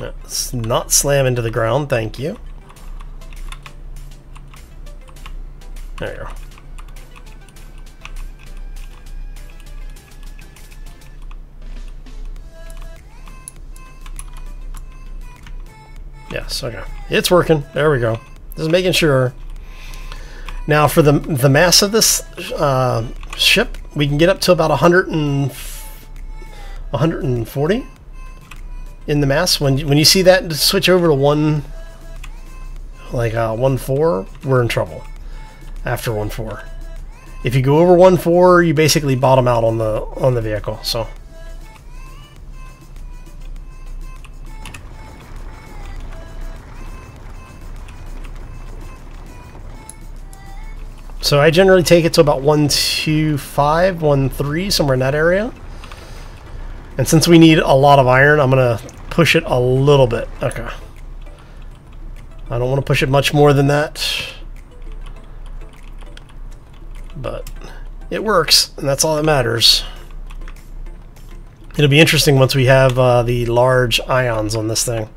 Let's not slam into the ground, thank you. There you go. Yes, okay. It's working. There we go. Just making sure. Now for the mass of this ship, we can get up to about 140 in the mass. When you see that switch over to 1.4, we're in trouble. After 1.4, if you go over 1.4, you basically bottom out on the vehicle. So I generally take it to about 1.25, 1.3, somewhere in that area. And since we need a lot of iron, I'm gonna push it a little bit. Okay. I don't want to push it much more than that. But it works, and that's all that matters. It'll be interesting once we have the large ions on this thing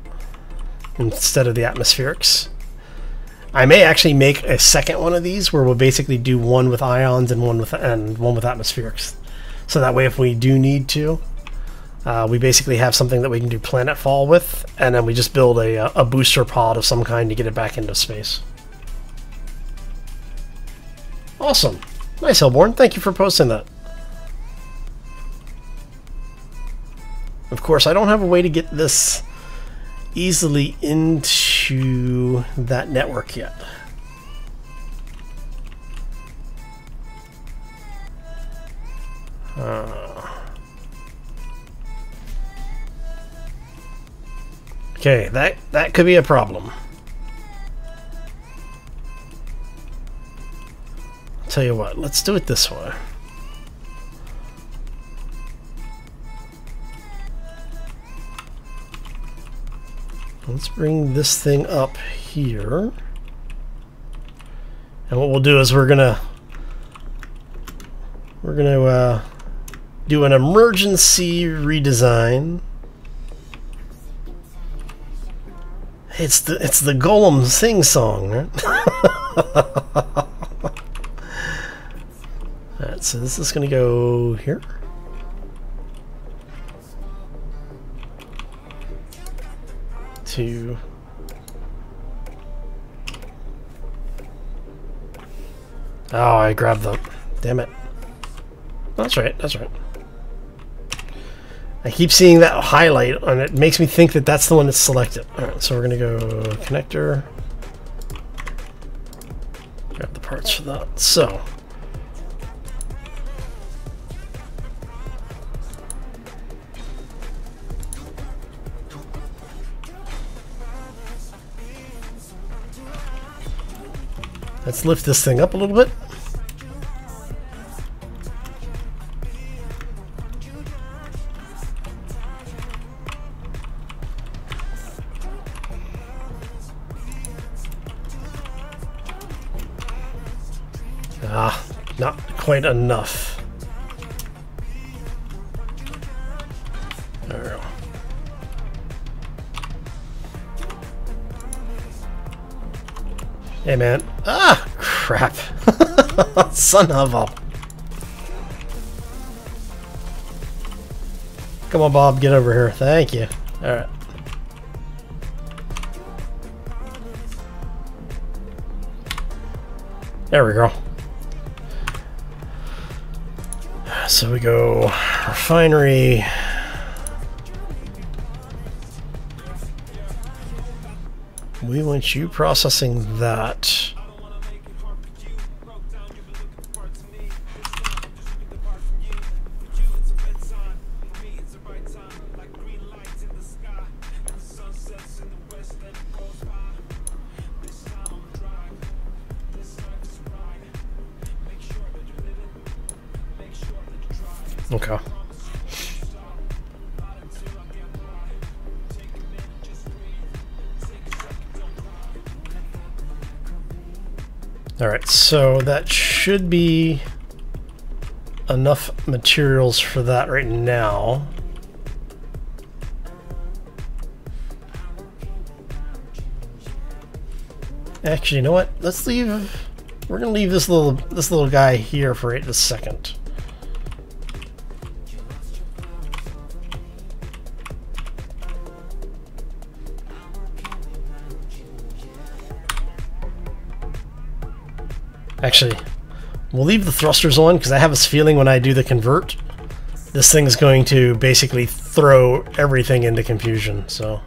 instead of the atmospherics. I may actually make a second one of these where we'll basically do one with ions and one with atmospherics. So that way, if we do need to, we basically have something that we can do planetfall with, and then we just build a booster pod of some kind to get it back into space. Awesome. Nice, Hellborn. Thank you for posting that. Of course, I don't have a way to get this easily into that network yet. Okay, that could be a problem. Tell you what, let's do it this way. Let's bring this thing up here. And what we'll do is we're gonna do an emergency redesign. It's the Golem sing song, right? Alright, so this is gonna go here. To oh, I grabbed the damn it. That's right, that's right. I keep seeing that highlight and it makes me think that that's the one that's selected. Alright, so we're gonna go connector. Grab the parts for that. So let's lift this thing up a little bit. Ah, not quite enough. There we go. Hey, man. Ah, crap. Son of a... Come on, Bob, get over here. Thank you. Alright. There we go. So we go refinery. We want you processing that. Okay. Alright, so that should be enough materials for that right now. Actually, you know what? Let's leave... We're gonna leave this little guy here for right this second. Actually, we'll leave the thrusters on because I have this feeling when I do the convert, this thing is going to basically throw everything into confusion, so.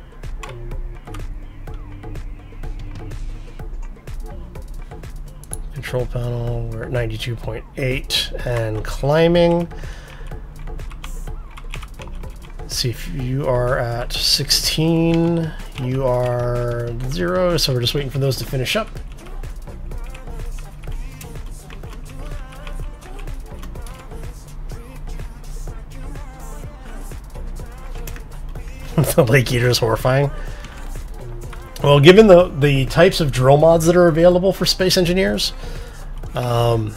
Control panel, we're at 92.8 and climbing. Let's see if you are at 16, you are 0, so we're just waiting for those to finish up. The Lake Eater is horrifying. Well, given the types of drill mods that are available for space engineers, I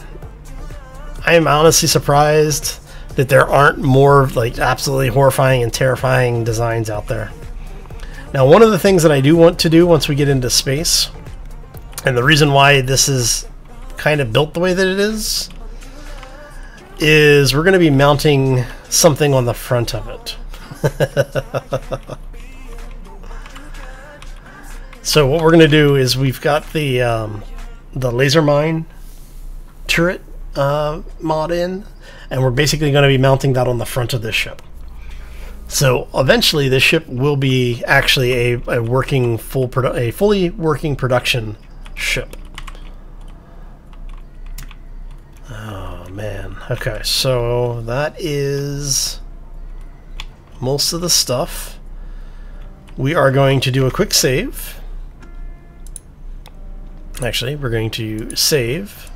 am honestly surprised that there aren't more like absolutely horrifying and terrifying designs out there. Now, one of the things that I do want to do once we get into space, and the reason why this is kind of built the way that it is we're going to be mounting something on the front of it. So what we're going to do is we've got the laser mine turret mod in, and we're basically going to be mounting that on the front of this ship. So eventually this ship will be actually a fully working production ship. Oh man. Okay, so that is most of the stuff. We are going to do a quick save. Actually, we're going to save,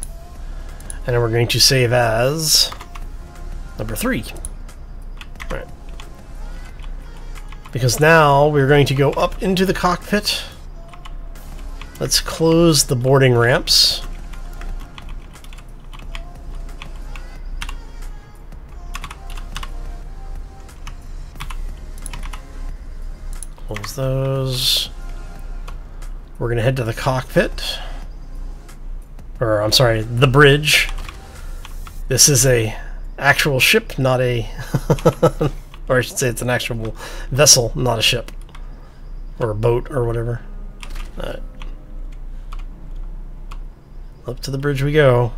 and then we're going to save as number 3. Right. Because now we're going to go up into the cockpit. Let's close the boarding ramps. Close those. We're going to head to the cockpit. Or, I'm sorry, the bridge. This is a actual ship, not a... or I should say it's an actual vessel, not a ship. Or a boat, or whatever. Alright. Up to the bridge we go.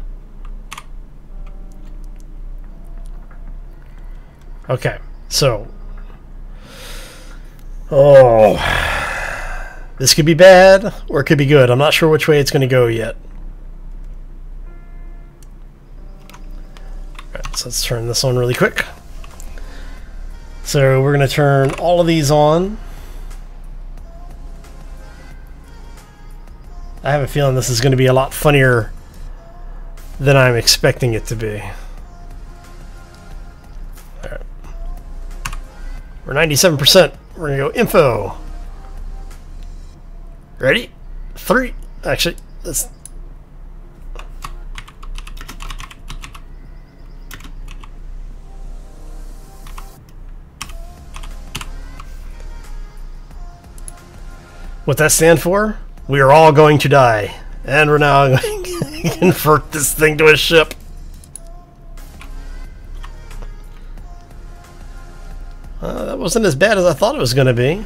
Okay, so... Oh, this could be bad or it could be good. I'm not sure which way it's going to go yet. Alright, so let's turn this on really quick. So we're going to turn all of these on. I have a feeling this is going to be a lot funnier than I'm expecting it to be. Alright. We're 97%. We're going to go info. Ready? 3. Actually, let's... What that stand for? We are all going to die. And we're now going to convert this thing to a ship. That wasn't as bad as I thought it was going to be.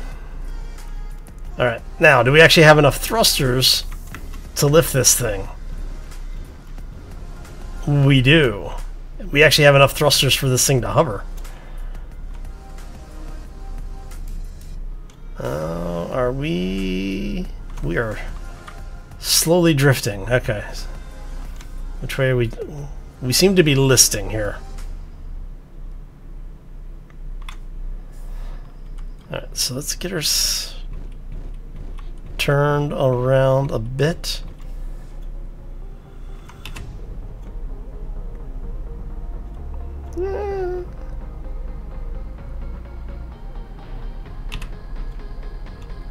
Alright, now, do we actually have enough thrusters to lift this thing? We do. We actually have enough thrusters for this thing to hover. Are we... We are slowly drifting. Okay. Which way are we... We seem to be listing here. Alright, so let's get her turned around a bit.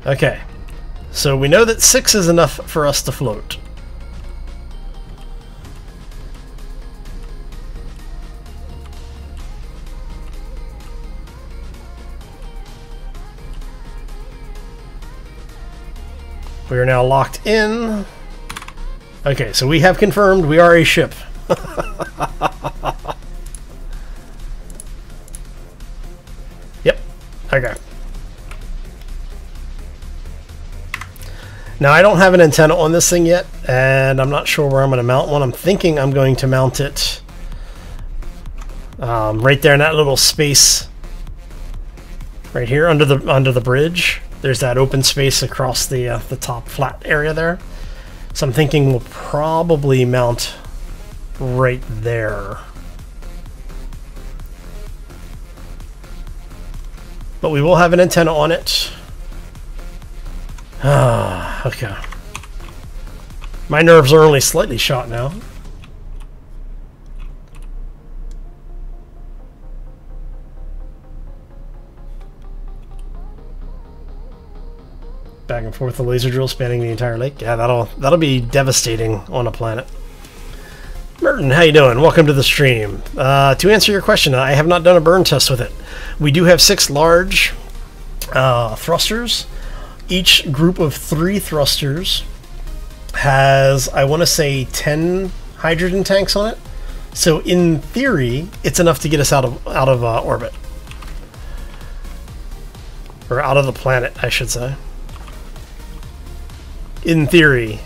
Okay, so we know that 6 is enough for us to float. We are now locked in. Okay, so we have confirmed we are a ship. Yep, okay. Now, I don't have an antenna on this thing yet, and I'm not sure where I'm going to mount one. I'm thinking I'm going to mount it right there in that little space right here under the bridge. There's that open space across the top flat area there. So I'm thinking we'll probably mount right there. But we will have an antenna on it. Ah, okay. My nerves are only slightly shot now. Back and forth the laser drill spanning the entire lake. Yeah, that'll be devastating on a planet. Merton, how you doing? Welcome to the stream. To answer your question, I have not done a burn test with it. We do have 6 large thrusters. Each group of 3 thrusters has, I want to say, 10 hydrogen tanks on it. So in theory, it's enough to get us out of orbit, or out of the planet, I should say. In theory.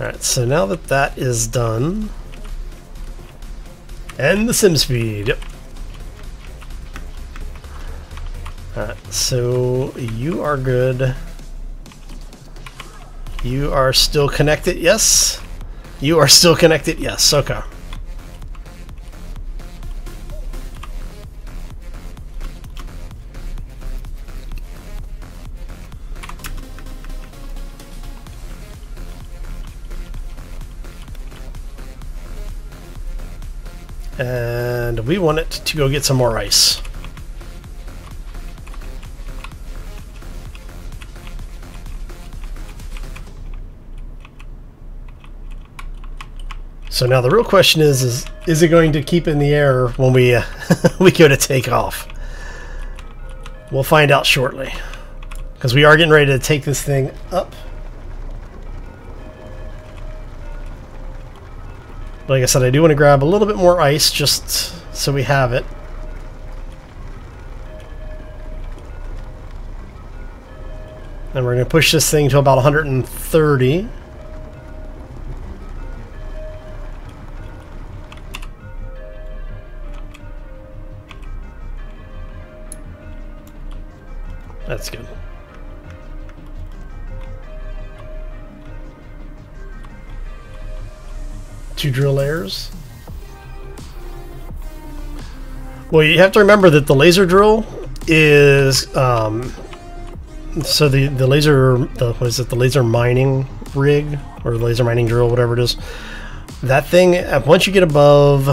Alright, so now that that is done, and the sim speed, yep. Alright, so you are good. You are still connected, yes? You are still connected, yes, okay. And we want it to go get some more ice. So now the real question is it going to keep in the air when we we go to take off? We'll find out shortly, because we are getting ready to take this thing up. Like I said, I do want to grab a little bit more ice just so we have it. And we're going to push this thing to about 130. That's good. Two drill layers. Well, you have to remember that the laser drill is so the laser, what is it, the laser mining rig or laser mining drill, whatever it is. That thing, once you get above,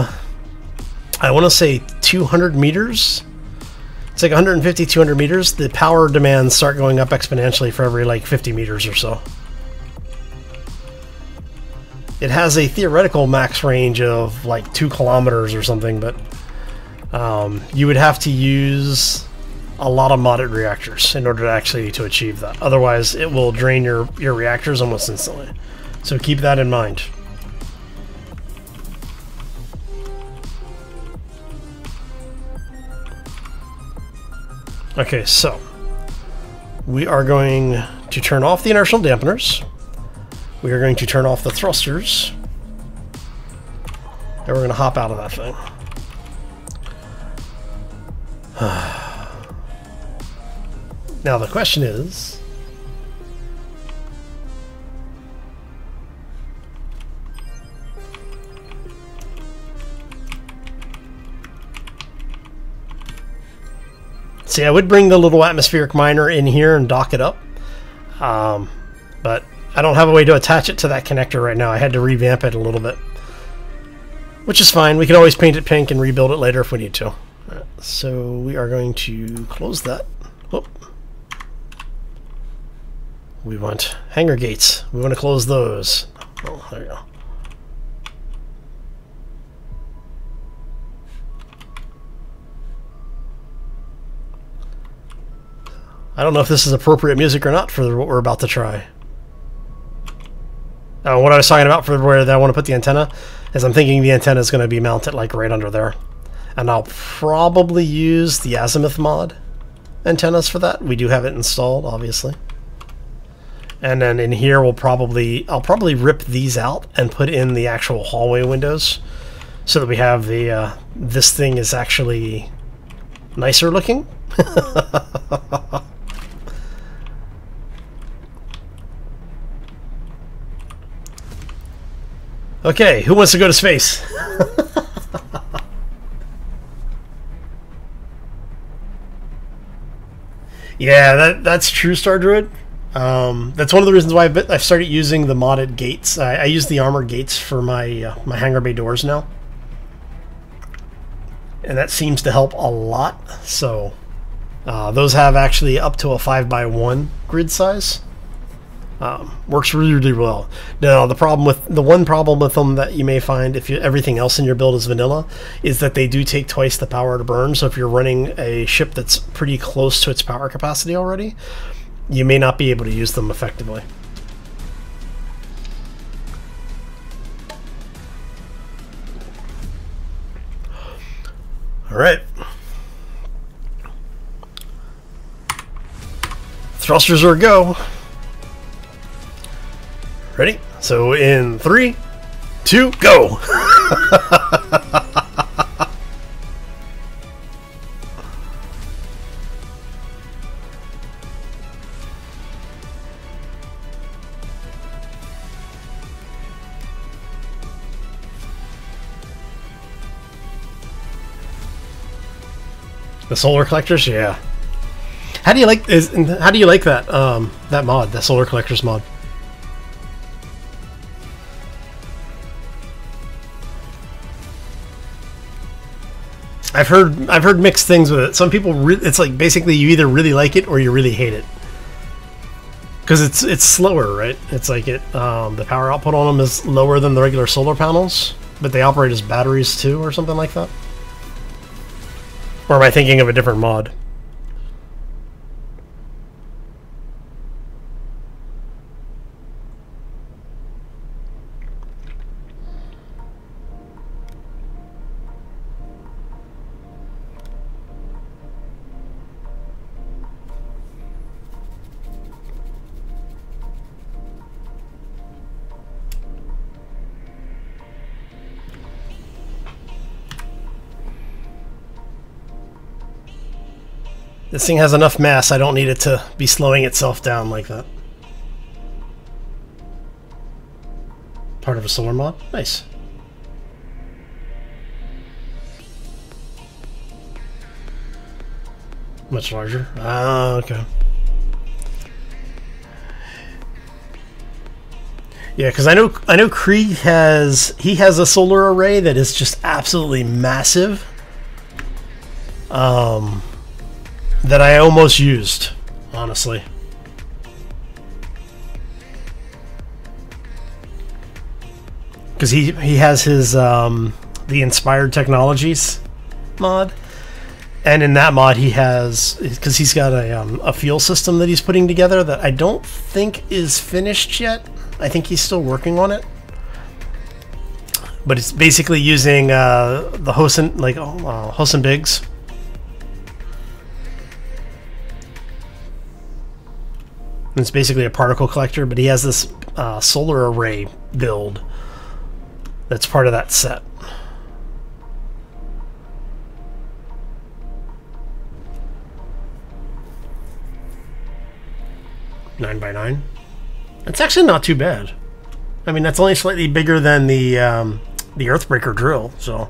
I want to say 200 meters. It's like 150, 200 meters. The power demands start going up exponentially for every like 50 meters or so. It has a theoretical max range of like 2 kilometers or something, but you would have to use a lot of modded reactors in order to actually to achieve that. Otherwise, it will drain your reactors almost instantly. So keep that in mind. Okay, so we are going to turn off the inertial dampeners. We are going to turn off the thrusters. And we're going to hop out of that thing. Now the question is, see, I would bring the little atmospheric miner in here and dock it up, but I don't have a way to attach it to that connector right now. I had to revamp it a little bit, which is fine. We can always paint it pink and rebuild it later if we need to. So we are going to close that. Whoop. We want hangar gates. We want to close those. Oh, there you go. I don't know if this is appropriate music or not for what we're about to try. What I was talking about for where I want to put the antenna is I'm thinking the antenna is going to be mounted like right under there. And I'll probably use the azimuth mod antennas for that. We do have it installed, obviously. And then in here I'll probably rip these out and put in the actual hallway windows so that we have the this thing is actually nicer looking. Okay, who wants to go to space? Yeah, that's true, Star Druid. That's one of the reasons why I've started using the modded gates. I use the armor gates for my my hangar bay doors now, and that seems to help a lot. So those have actually up to a 5x1 grid size. Works really, really well. Now, the one problem with them that you may find if everything else in your build is vanilla is that they do take twice the power to burn. So if you're running a ship that's pretty close to its power capacity already, you may not be able to use them effectively. All right. Thrusters are a go. Ready? So in 3, 2, go! The solar collectors, yeah. How do you like that that mod, the solar collectors mod? I've heard mixed things with it. Some people, it's like basically you either really like it or you really hate it, because it's slower, right? It's like the power output on them is lower than the regular solar panels, but they operate as batteries too, or something like that. Or am I thinking of a different mod? This thing has enough mass, I don't need it to be slowing itself down like that. Part of a solar mod? Nice. Much larger? Ah, okay. Yeah, because I know Krieg has a solar array that is just absolutely massive. That I almost used, honestly. Because he has his the Inspired Technologies mod, And in that mod, he has, because he's got a fuel system that he's putting together that I don't think is finished yet. I think he's still working on it. But it's basically using the Hosen, like Hosen Biggs. It's basically a particle collector, but he has this solar array build that's part of that set. Nine by 9. It's actually not too bad. I mean, that's only slightly bigger than the Earthbreaker drill, so.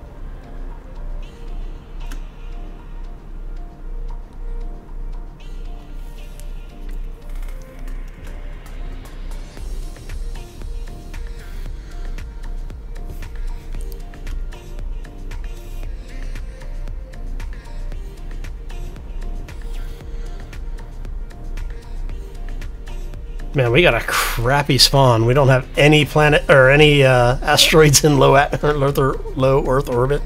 Man, we got a crappy spawn. We don't have any planet or any asteroids in low Earth orbit.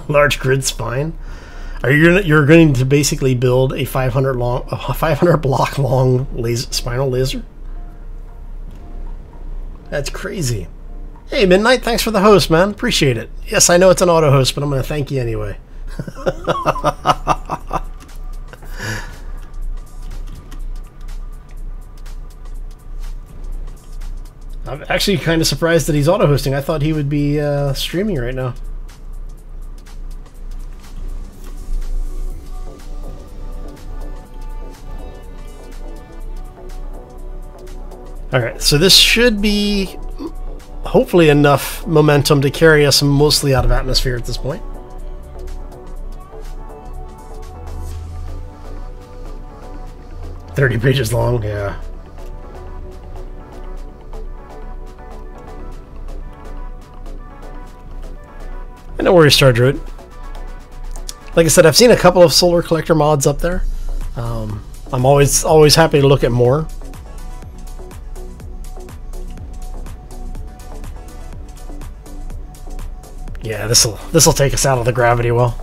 Large grid spine. Are you're going to basically build a 500 block long spinal laser? That's crazy. Hey Midnight, thanks for the host, man. Appreciate it. Yes, I know it's an auto host, but I'm going to thank you anyway. I'm actually kind of surprised that he's auto hosting. I thought he would be streaming right now. Alright, so this should be hopefully enough momentum to carry us mostly out of atmosphere at this point. "30 pages long, yeah. No worries, Star Druid. Like I said, I've seen a couple of solar collector mods up there. I'm always happy to look at more. Yeah, this'll take us out of the gravity well.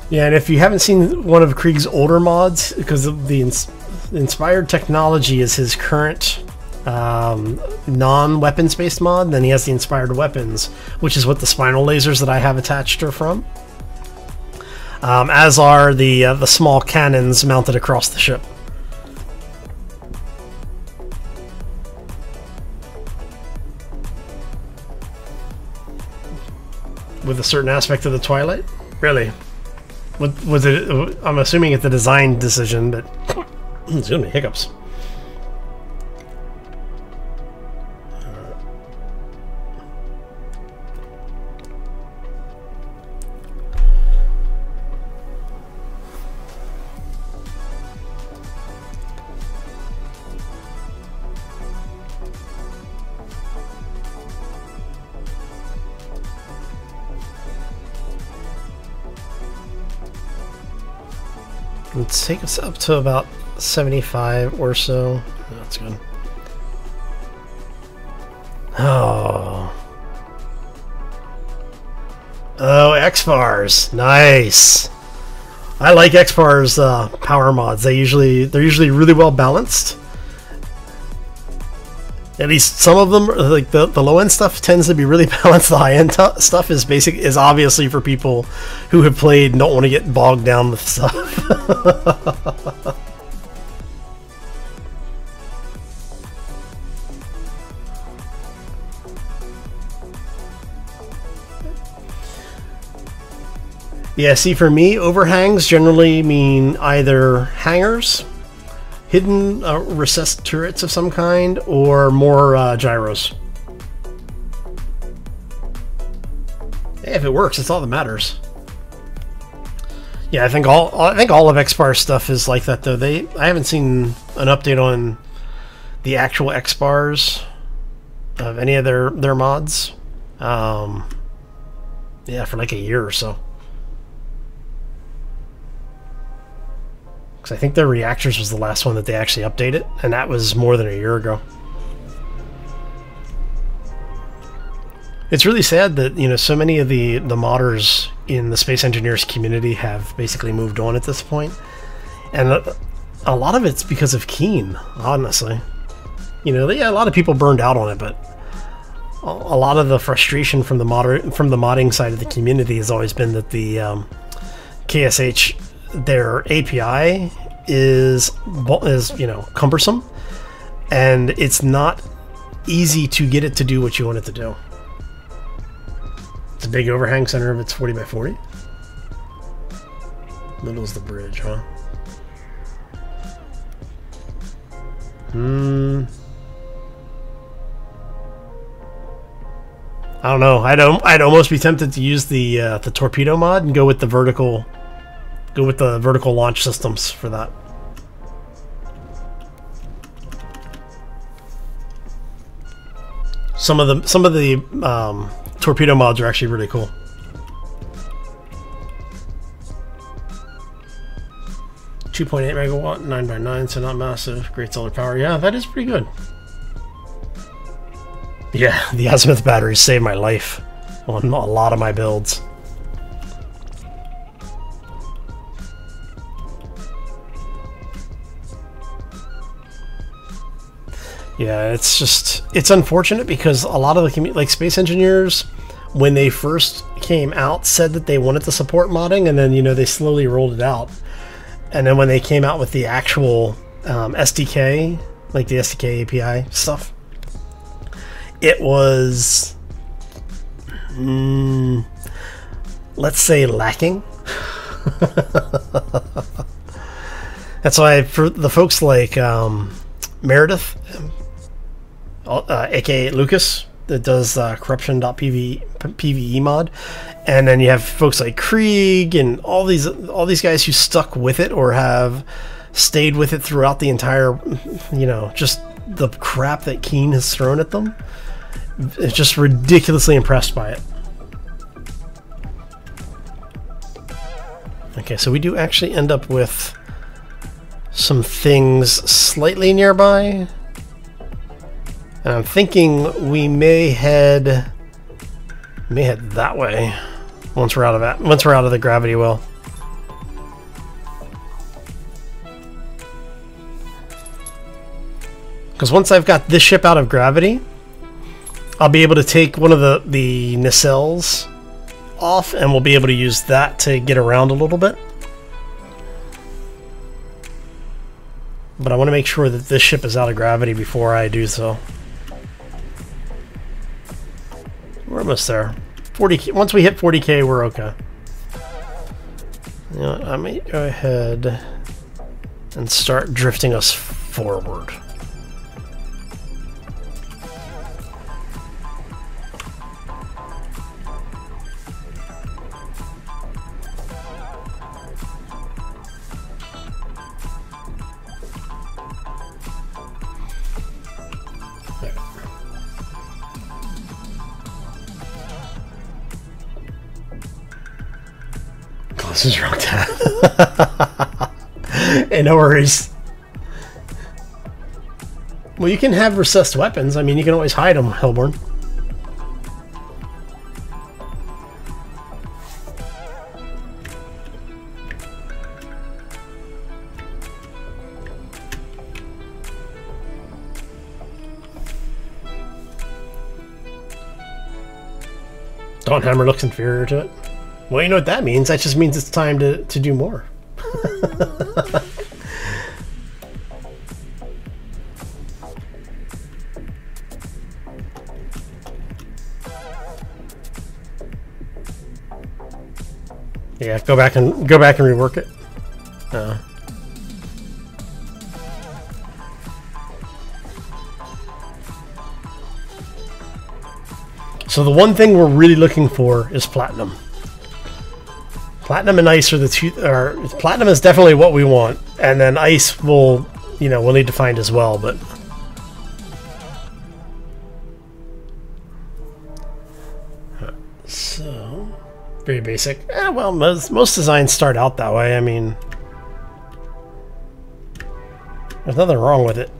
Yeah, and if you haven't seen one of Krieg's older mods, because of the inspired technology is his current non-weapons based mod, then he has the inspired weapons, which is what the spinal lasers that I have attached are from. As are the small cannons mounted across the ship. With a certain aspect of the Twilight? Really? What was it? I'm assuming it's a design decision, but excuse me, hiccups. Let's take us up to about 75 or so. That's good. Oh. Oh, X-Bars. Nice. I like X-Bars power mods. They're usually really well balanced. At least some of them, like the low end stuff, tends to be really balanced. The high end stuff is obviously for people who have played and don't want to get bogged down with stuff. Yeah, see, for me, overhangs generally mean either hangars, hidden recessed turrets of some kind, or more gyros. if it works, it's all that matters. Yeah, I think all of XBAR stuff is like that though. I haven't seen an update on the actual XBARs of any of their mods. Yeah, for like a year or so. Because I think their reactors was the last one that they actually updated, and that was more than a year ago. It's really sad that, you know, so many of the modders in the Space Engineers community have basically moved on at this point. And a lot of it's because of Keen, honestly. You know, yeah, a lot of people burned out on it, but a lot of the frustration from the modding side of the community has always been that the KSH, their API is, you know, cumbersome, and it's not easy to get it to do what you want it to do. It's a big overhang, center of it's 40 by 40. Middle's the bridge, huh? I don't know. I'd almost be tempted to use the torpedo mod and go with the vertical launch systems for that. Some of the torpedo mods are actually really cool. .8 megawatt, 9x9, so not massive. Great solar power. Yeah, that is pretty good. Yeah, the azimuth batteries saved my life on a lot of my builds. Yeah, it's unfortunate because a lot of the community, like Space Engineers, when they first came out, said that they wanted to support modding, and then, you know, they slowly rolled it out. And then when they came out with the actual SDK, like the SDK API stuff, it was, let's say, lacking. That's why for the folks like Meredith, aka Lucas, that does corruption.pve mod, and then you have folks like Krieg and all these guys who stuck with it or have stayed with it throughout the entire, you know, just the crap that Keen has thrown at them. It's just ridiculously impressed by it. Okay, so we do actually end up with some things slightly nearby. And I'm thinking we may head that way once we're out of the gravity well. Because once I've got this ship out of gravity, I'll be able to take one of the nacelles off, and we'll be able to use that to get around a little bit. But I want to make sure that this ship is out of gravity before I do so. We're almost there. 40K. Once we hit 40K, we're okay. You know what, I may go ahead and start drifting us forward. This is wrong tab. Hey, no worries. Well, you can have recessed weapons. I mean, you can always hide them, Hellborn. Dawnhammer looks inferior to it. Well, you know what that means? That just means it's time to do more. Yeah, go back and rework it. So the one thing we're really looking for is platinum. Platinum and ice are the two. Platinum is definitely what we want, and then ice we'll need to find as well. But so very basic. Well, most designs start out that way. I mean, there's nothing wrong with it.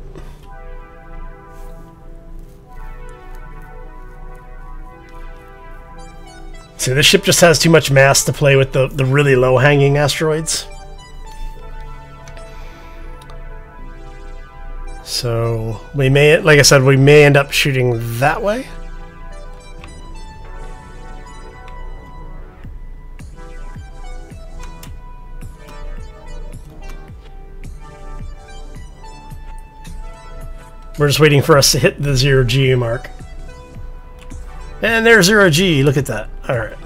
See, this ship just has too much mass to play with the really low-hanging asteroids. So we may, like I said, we may end up shooting that way. We're just waiting for us to hit the 0G mark. And there's 0G, look at that. Alright.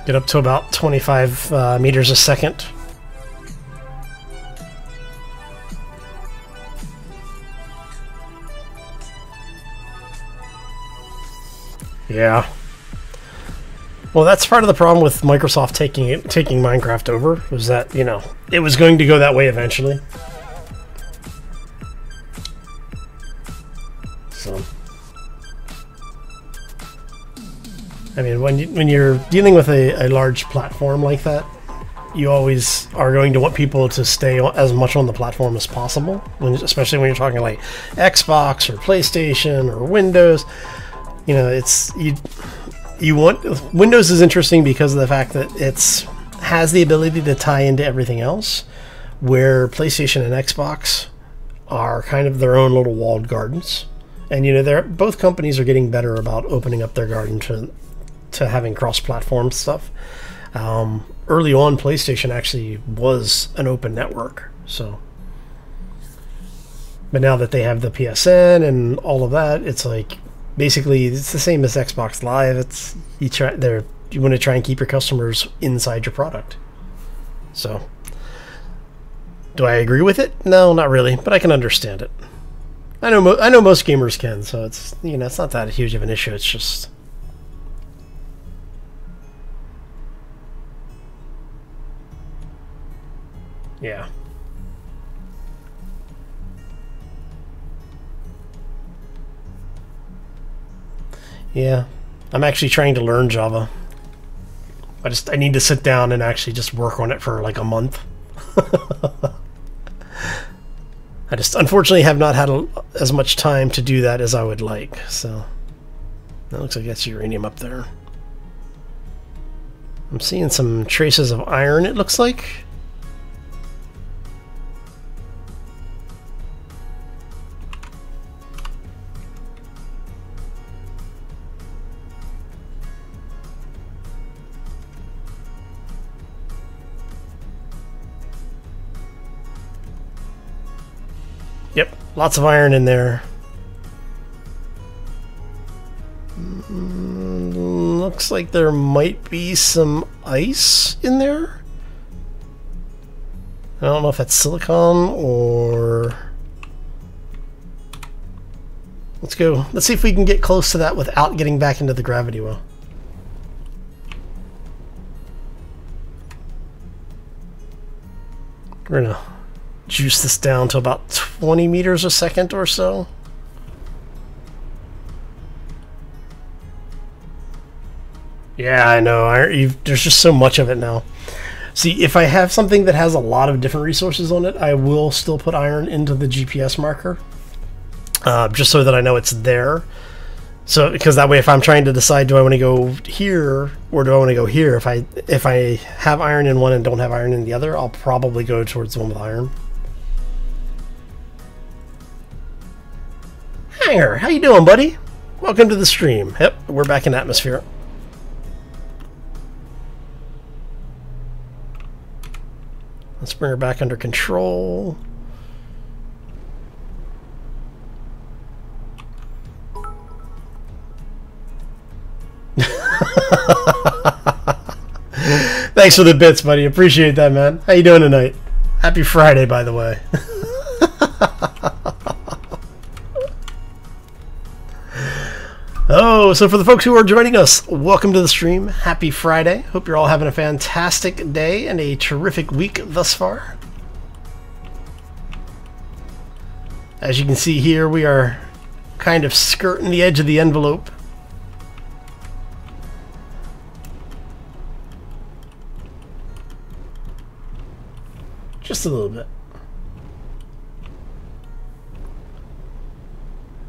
Get up to about 25 meters a second. Yeah. Well, that's part of the problem with Microsoft taking Minecraft over, was that, it was going to go that way eventually. So, I mean, when you're dealing with a large platform like that, you always are going to want people to stay as much on the platform as possible, especially when you're talking like Xbox or PlayStation or Windows. Windows is interesting because of the fact that it has the ability to tie into everything else, where PlayStation and Xbox are kind of their own little walled gardens. And both companies are getting better about opening up their garden to having cross-platform stuff. Early on, PlayStation actually was an open network, so. But now that they have the PSN and all of that, it's like, basically, it's the same as Xbox Live. You want to try and keep your customers inside your product. So, do I agree with it? No, not really, but I can understand it. I know most gamers can, so it's it's not that huge of an issue. It's just, yeah. Yeah, I'm actually trying to learn Java. I need to sit down and actually just work on it for like a month. I just unfortunately have not had as much time to do that as I would like. So that looks like that's uranium up there. I'm seeing some traces of iron, it looks like. Yep, lots of iron in there. Looks like there might be some ice in there. I don't know if that's silicon or... Let's go. Let's see if we can get close to that without getting back into the gravity well. We're gonna juice this down to about 20 meters a second or so. Yeah, I know. There's just so much of it now. See, if I have something that has a lot of different resources on it, I will still put iron into the GPS marker, just so that I know it's there. So, because that way, if I'm trying to decide, do I want to go here or do I want to go here? If I have iron in one and don't have iron in the other, I'll probably go towards the one with iron. Hanger, how you doing, buddy? Welcome to the stream. Yep, we're back in atmosphere. Let's bring her back under control. Thanks for the bits, buddy. Appreciate that, man. How you doing tonight? Happy Friday, by the way. Oh, so for the folks who are joining us, welcome to the stream. Happy Friday. Hope you're all having a fantastic day and a terrific week thus far. As you can see here, we are kind of skirting the edge of the envelope. Just a little bit.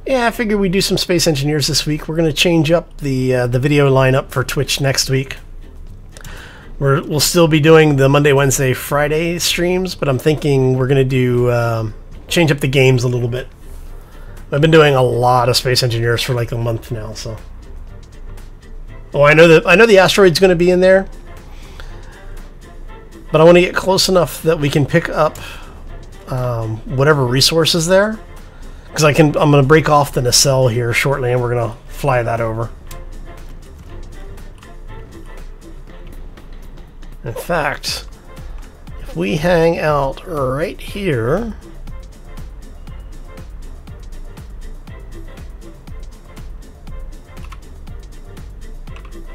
Yeah, I figured we'd do some Space Engineers this week. We're going to change up the video lineup for Twitch next week. We'll still be doing the Monday, Wednesday, Friday streams, but I'm thinking we're going to do change up the games a little bit. I've been doing a lot of Space Engineers for like a month now, so. Oh, I know the asteroid's going to be in there, but I want to get close enough that we can pick up whatever resources there. Because I'm going to break off the nacelle here shortly, and we're going to fly that over. In fact, if we hang out right here,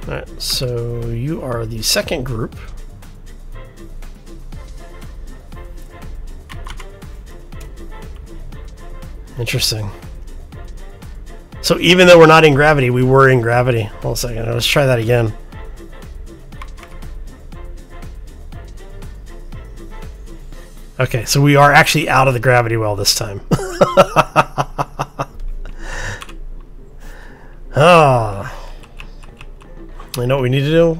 alright, so you are the second group. Interesting. So even though we're not in gravity, we were in gravity. Hold on a second, let's try that again. Okay, so we are actually out of the gravity well this time. Ah. I know what we need to do.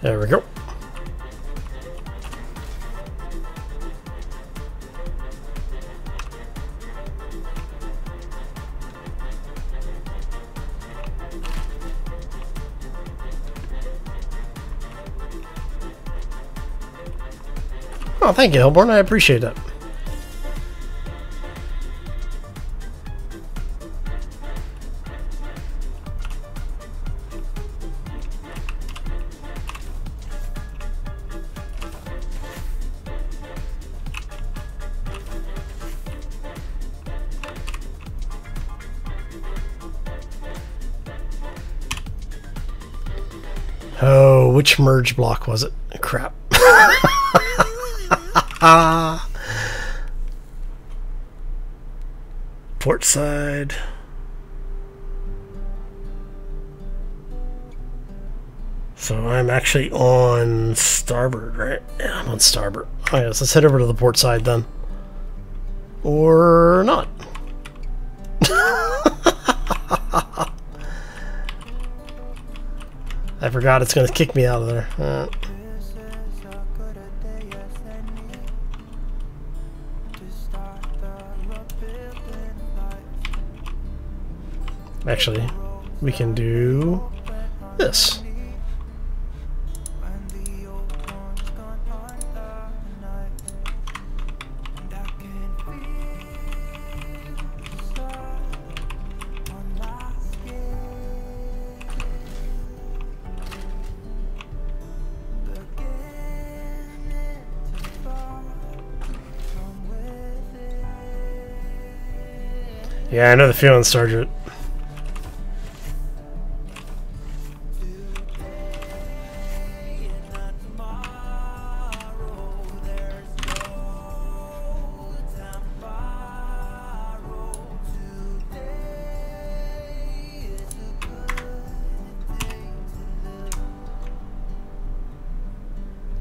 There we go. Oh, thank you, Hellborn. I appreciate that. Oh, which merge block was it? Crap. Port side. So I'm actually on starboard, right? Yeah, I'm on starboard. Oh, yes, let's head over to the port side then. Or not. I forgot it's going to kick me out of there. Actually, we can do this. Yeah, I know the feeling, Sergeant.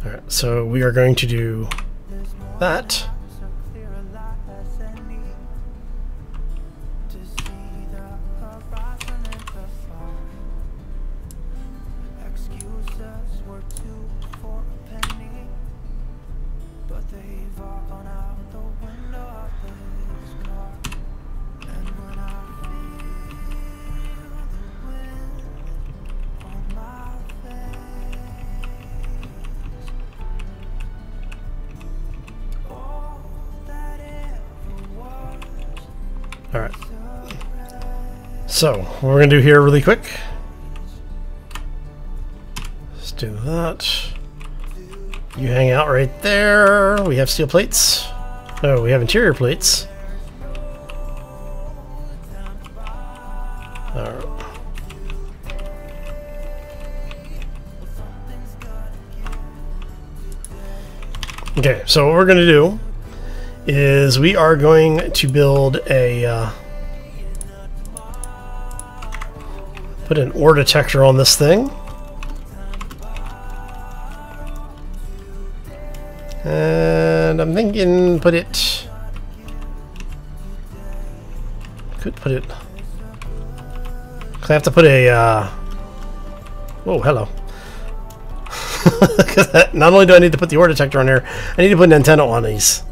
Alright, so we are going to do that. Alright. So, what we're going to do here really quick. Let's do that. You hang out right there. We have steel plates. Oh, we have interior plates. Alright. Okay, so what we're going to do is we are going to build a put an ore detector on this thing. And I'm thinking could put it, I have to put a whoa, hello. Not only do I need to put the ore detector on there, I need to put an antenna on these.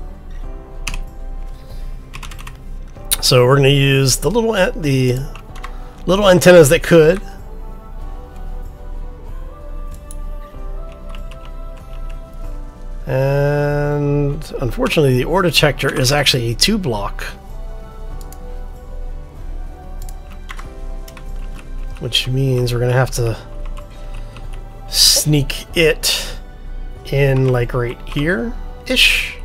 So we're going to use the little antennas that could. And unfortunately, the ore detector is actually a 2-block, which means we're going to have to sneak it in like right here-ish.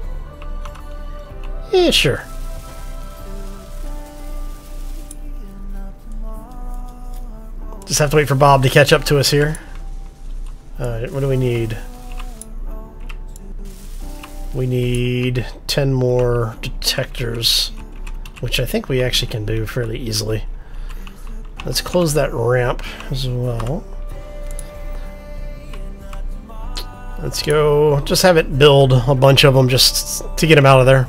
Yeah, sure. Just have to wait for Bob to catch up to us here. Alright, what do we need? We need 10 more detectors, which I think we actually can do fairly easily. Let's close that ramp as well. Let's go, just have it build a bunch of them just to get them out of there.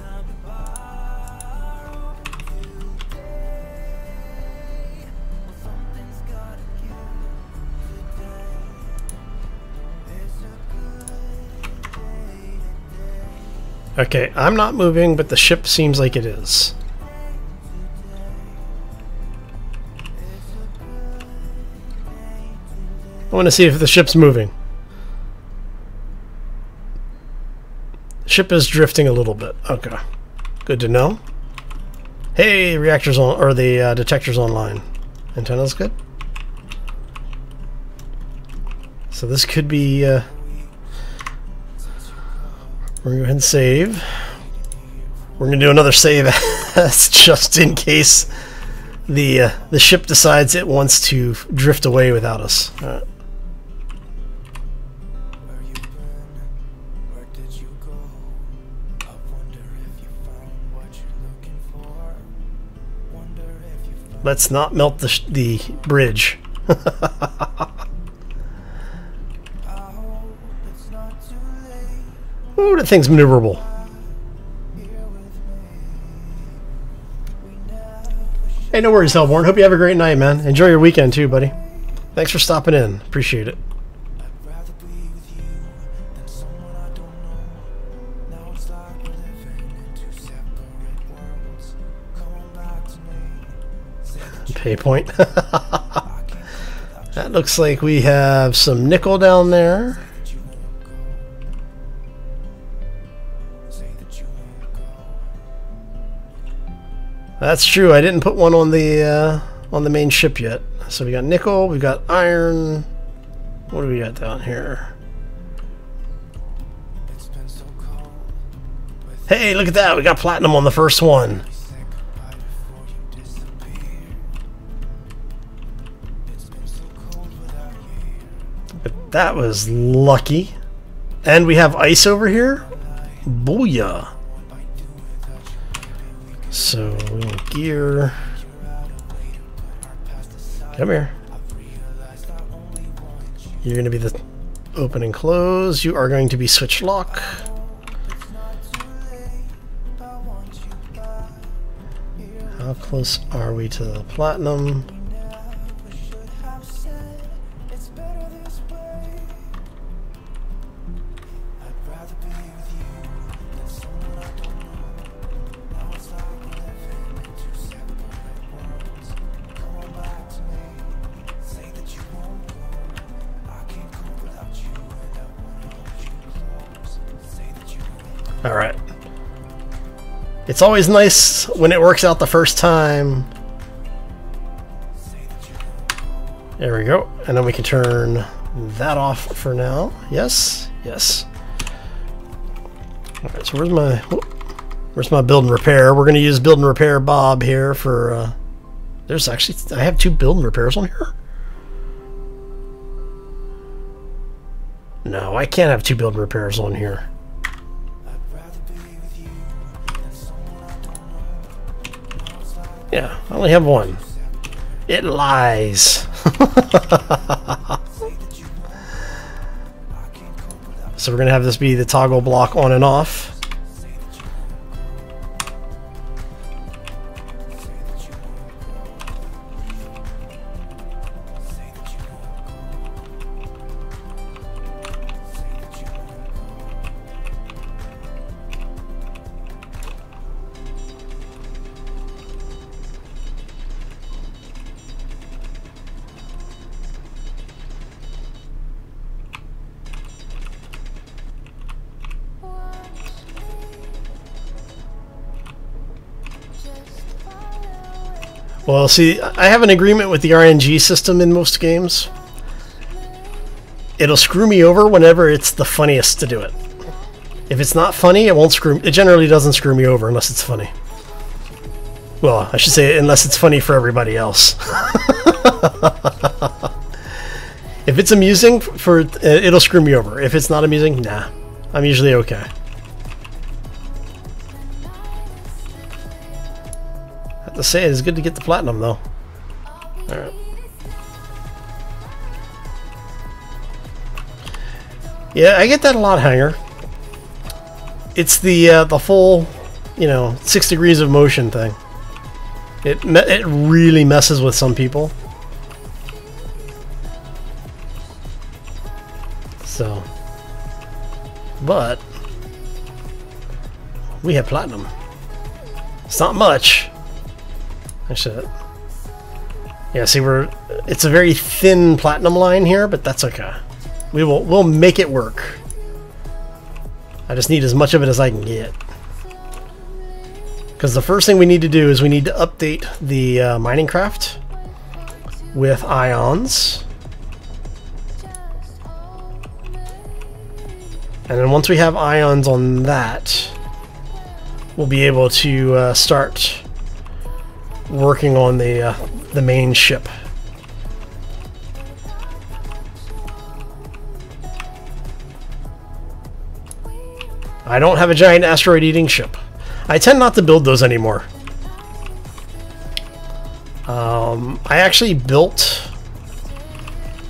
Okay, I'm not moving, but the ship seems like it is. I want to see if the ship's moving. The ship is drifting a little bit. Okay, good to know. Hey, reactors on, or the detectors online. Antenna's good. So this could be. We're going to go ahead and save. We're going to do another save just in case the ship decides it wants to drift away without us. All right. Let's not melt the bridge. Ooh, that thing's maneuverable. Hey, no worries, Hellborn. Hope you have a great night, man. Enjoy your weekend too, buddy. Thanks for stopping in. Appreciate it. Pay point. That looks like we have some nickel down there. That's true. I didn't put one on the main ship yet. So we got nickel, we got iron. What do we got down here? Hey, look at that! We got platinum on the first one. But that was lucky. And we have ice over here. Booyah! So we want gear. Come here. You're going to be the open and close. You are going to be switch lock. How close are we to the platinum? All right. It's always nice when it works out the first time. There we go. And then we can turn that off for now. Yes, yes. Alright, so where's my build and repair? We're going to use build and repair Bob here for... there's actually... I have 2 build and repairs on here? No, I can't have 2 build and repairs on here. Yeah, I only have 1. It lies. So we're going to have this be the toggle block on and off. Well, see, I have an agreement with the RNG system in most games. It'll screw me over whenever it's the funniest to do it. If it's not funny, it won't screw. It generally doesn't screw me over unless it's funny. Well, I should say unless it's funny for everybody else. If it's amusing, it'll screw me over. If it's not amusing, nah. I'm usually okay. I have to say, it's good to get the platinum, though. Alright. Yeah, I get that a lot, Hanger. It's the full, 6 degrees of motion thing. It really messes with some people. So, but we have platinum. It's not much. Actually, yeah. See, it's a very thin platinum line here, but that's okay. We'll make it work. I just need as much of it as I can get. Because the first thing we need to do is we need to update the mining craft with ions. And then once we have ions on that, we'll be able to start working on the main ship. I don't have a giant asteroid-eating ship. I tend not to build those anymore. I actually built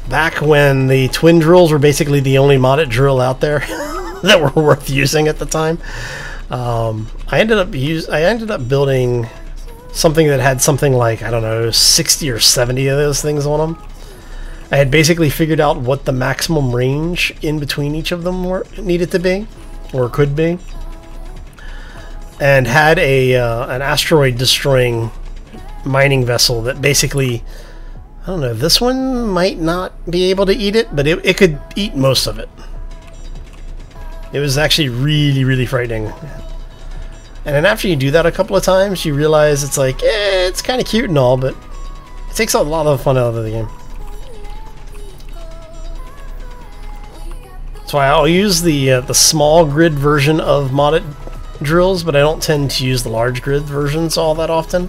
back when the twin drills were basically the only modded drill out there that were worth using at the time. I ended up building something that had something like, I don't know, 60 or 70 of those things on them. I had basically figured out what the maximum range in between each of them needed to be, or could be, and had an asteroid destroying mining vessel that basically, I don't know, this one might not be able to eat it, but it could eat most of it. It was actually really, really frightening. And then after you do that a couple of times, you realize it's like, it's kind of cute and all, but it takes a lot of the fun out of the game. That's why I'll use the small grid version of modded drills, but I don't tend to use the large grid versions all that often.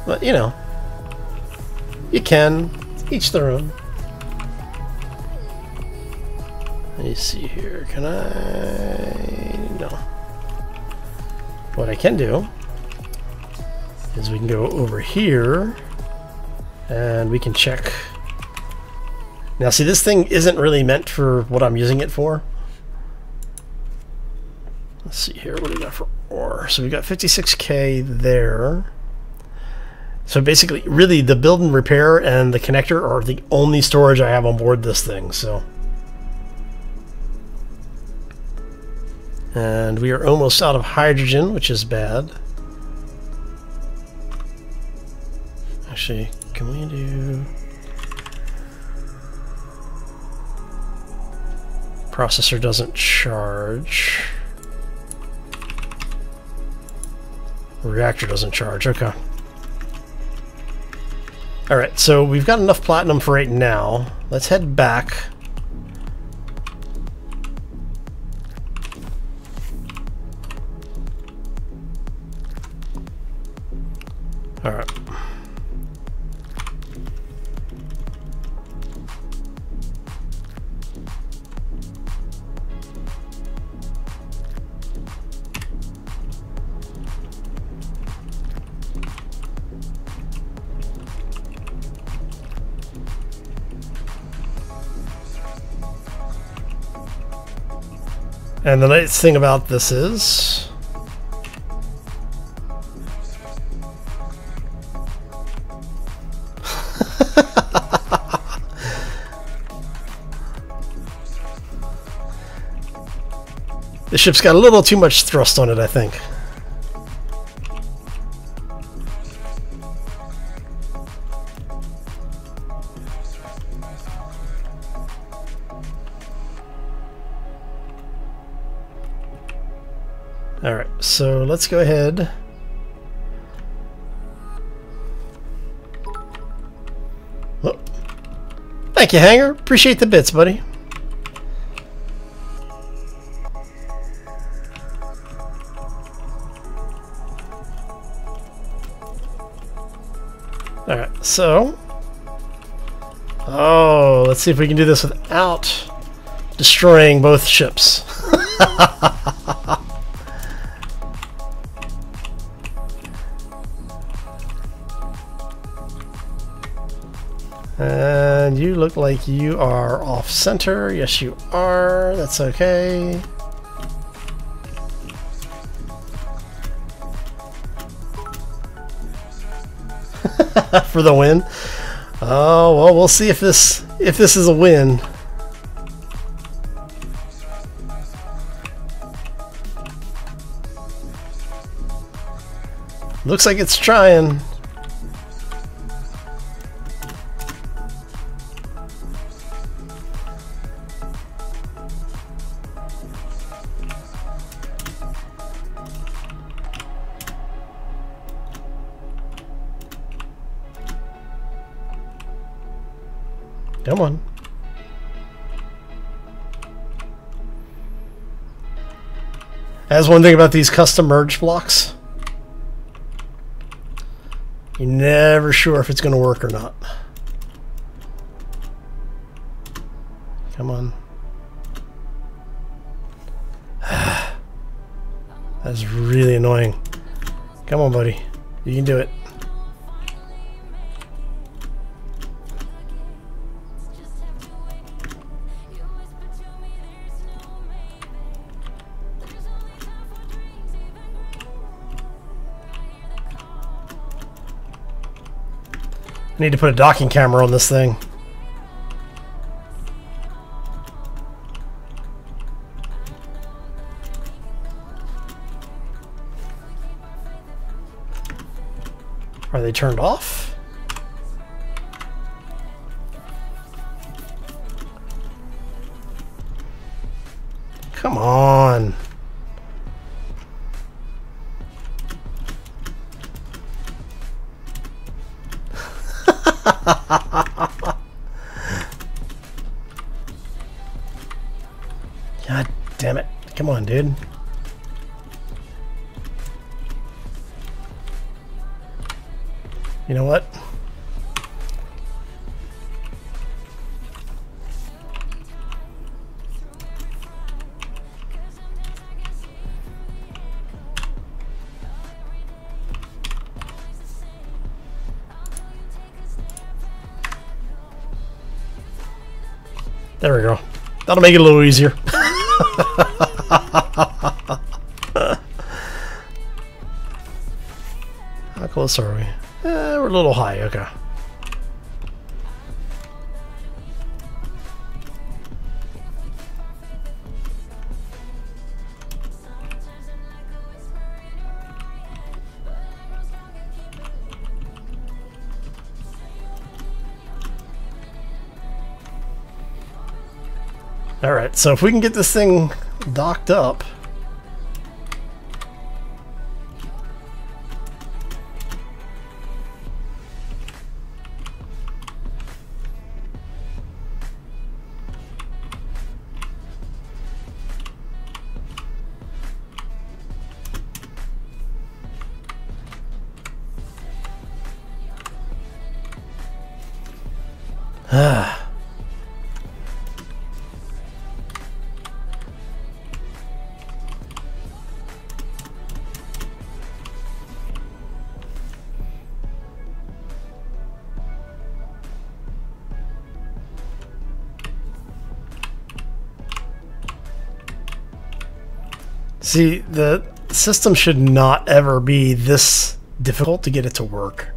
But, you can. Each their own. Let me see here. Can I... No. What I can do is we can go over here and we can check. Now, see, this thing isn't really meant for what I'm using it for. Let's see here. What do we got for ore? So we got 56K there. So basically, really, the build and repair and the connector are the only storage I have on board this thing. So, and we are almost out of hydrogen, which is bad. Actually, can we do... Processor doesn't charge. Reactor doesn't charge, okay. Alright, so we've got enough platinum for right now. Let's head back. Alright. And the nice thing about this is the ship's got a little too much thrust on it, I think. Alright, so let's go ahead. Oh. Thank you, Hanger. Appreciate the bits, buddy. Alright, so... Oh, let's see if we can do this without destroying both ships. And you look like you are off center. Yes, you are. That's okay. For the win. Oh well, we'll see if this is a win. Looks like it's trying. Come on. That's one thing about these custom merge blocks. You're never sure if it's going to work or not. Come on. That's really annoying. Come on, buddy. You can do it. I need to put a docking camera on this thing. Are they turned off? Come on. God damn it. Come on, dude. You know what? There we go. That'll make it a little easier. How close are we? We're a little high, okay. Alright, so if we can get this thing docked up. See, the system should not ever be this difficult to get it to work.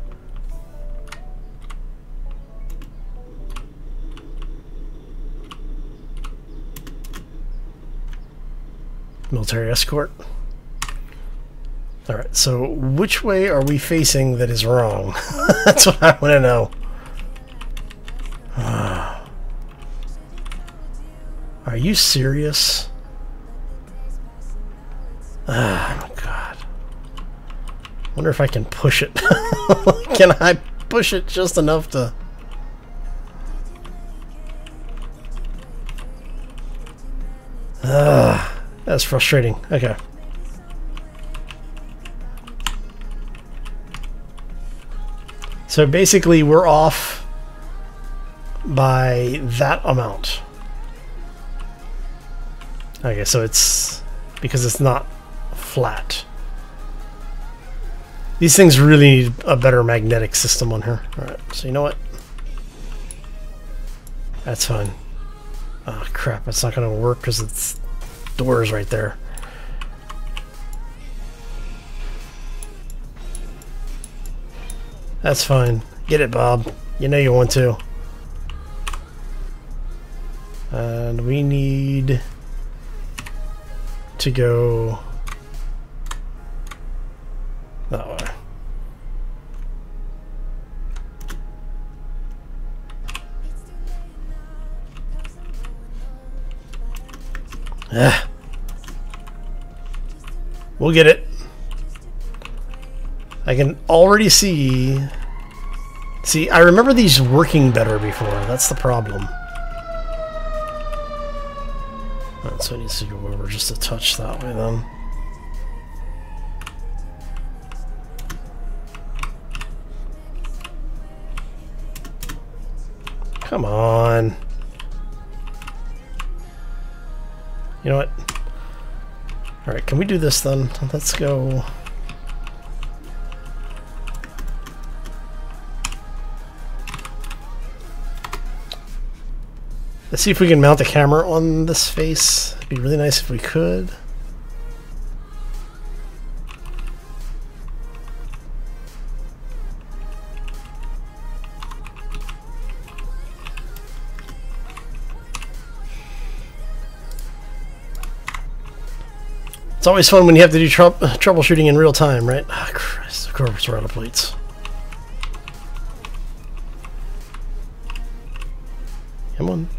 Military escort. Alright, so which way are we facing that is wrong? That's what I want to know. Are you serious? Oh my god. Wonder if I can push it. Can I push it just enough to... That's frustrating. Okay. So basically we're off by that amount. Okay, so it's because it's not flat. These things really need a better magnetic system on here. Alright, so you know what? That's fine. Oh crap, that's not gonna work because it's doors right there. That's fine. Get it, Bob. You know you want to. And we need to go that way. We'll get it. I can already see... See, I remember these working better before. That's the problem. Right, so it needs to go over just a touch that way then. Come on. You know what? Alright, can we do this then? Let's go... Let's see if we can mount the camera on this face. It'd be really nice if we could. It's always fun when you have to do troubleshooting in real time, right? Ah, Christ, of course we're out of plates. Come on.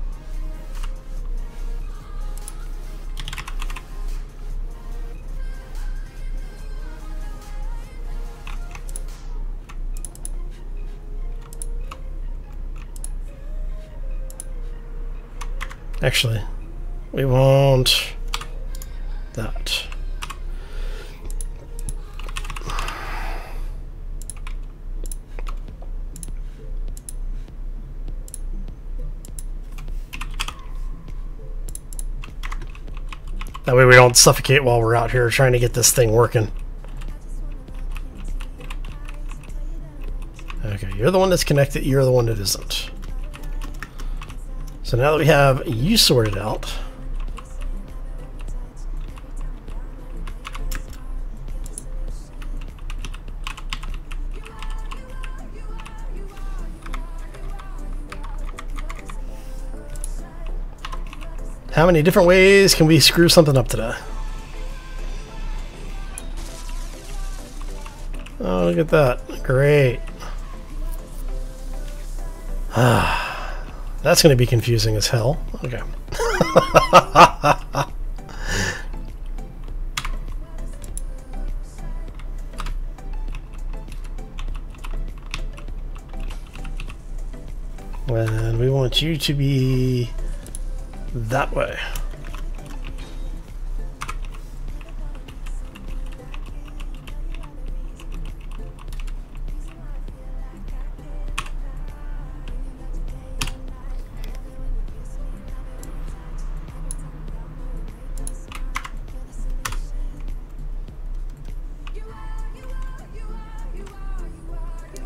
Actually, we want that. That way we don't suffocate while we're out here trying to get this thing working. Okay, you're the one that's connected, you're the one that isn't. So now that we have you sorted out, how many different ways can we screw something up today? Oh, look at that. Great. That's going to be confusing as hell. Okay. And we want you to be that way.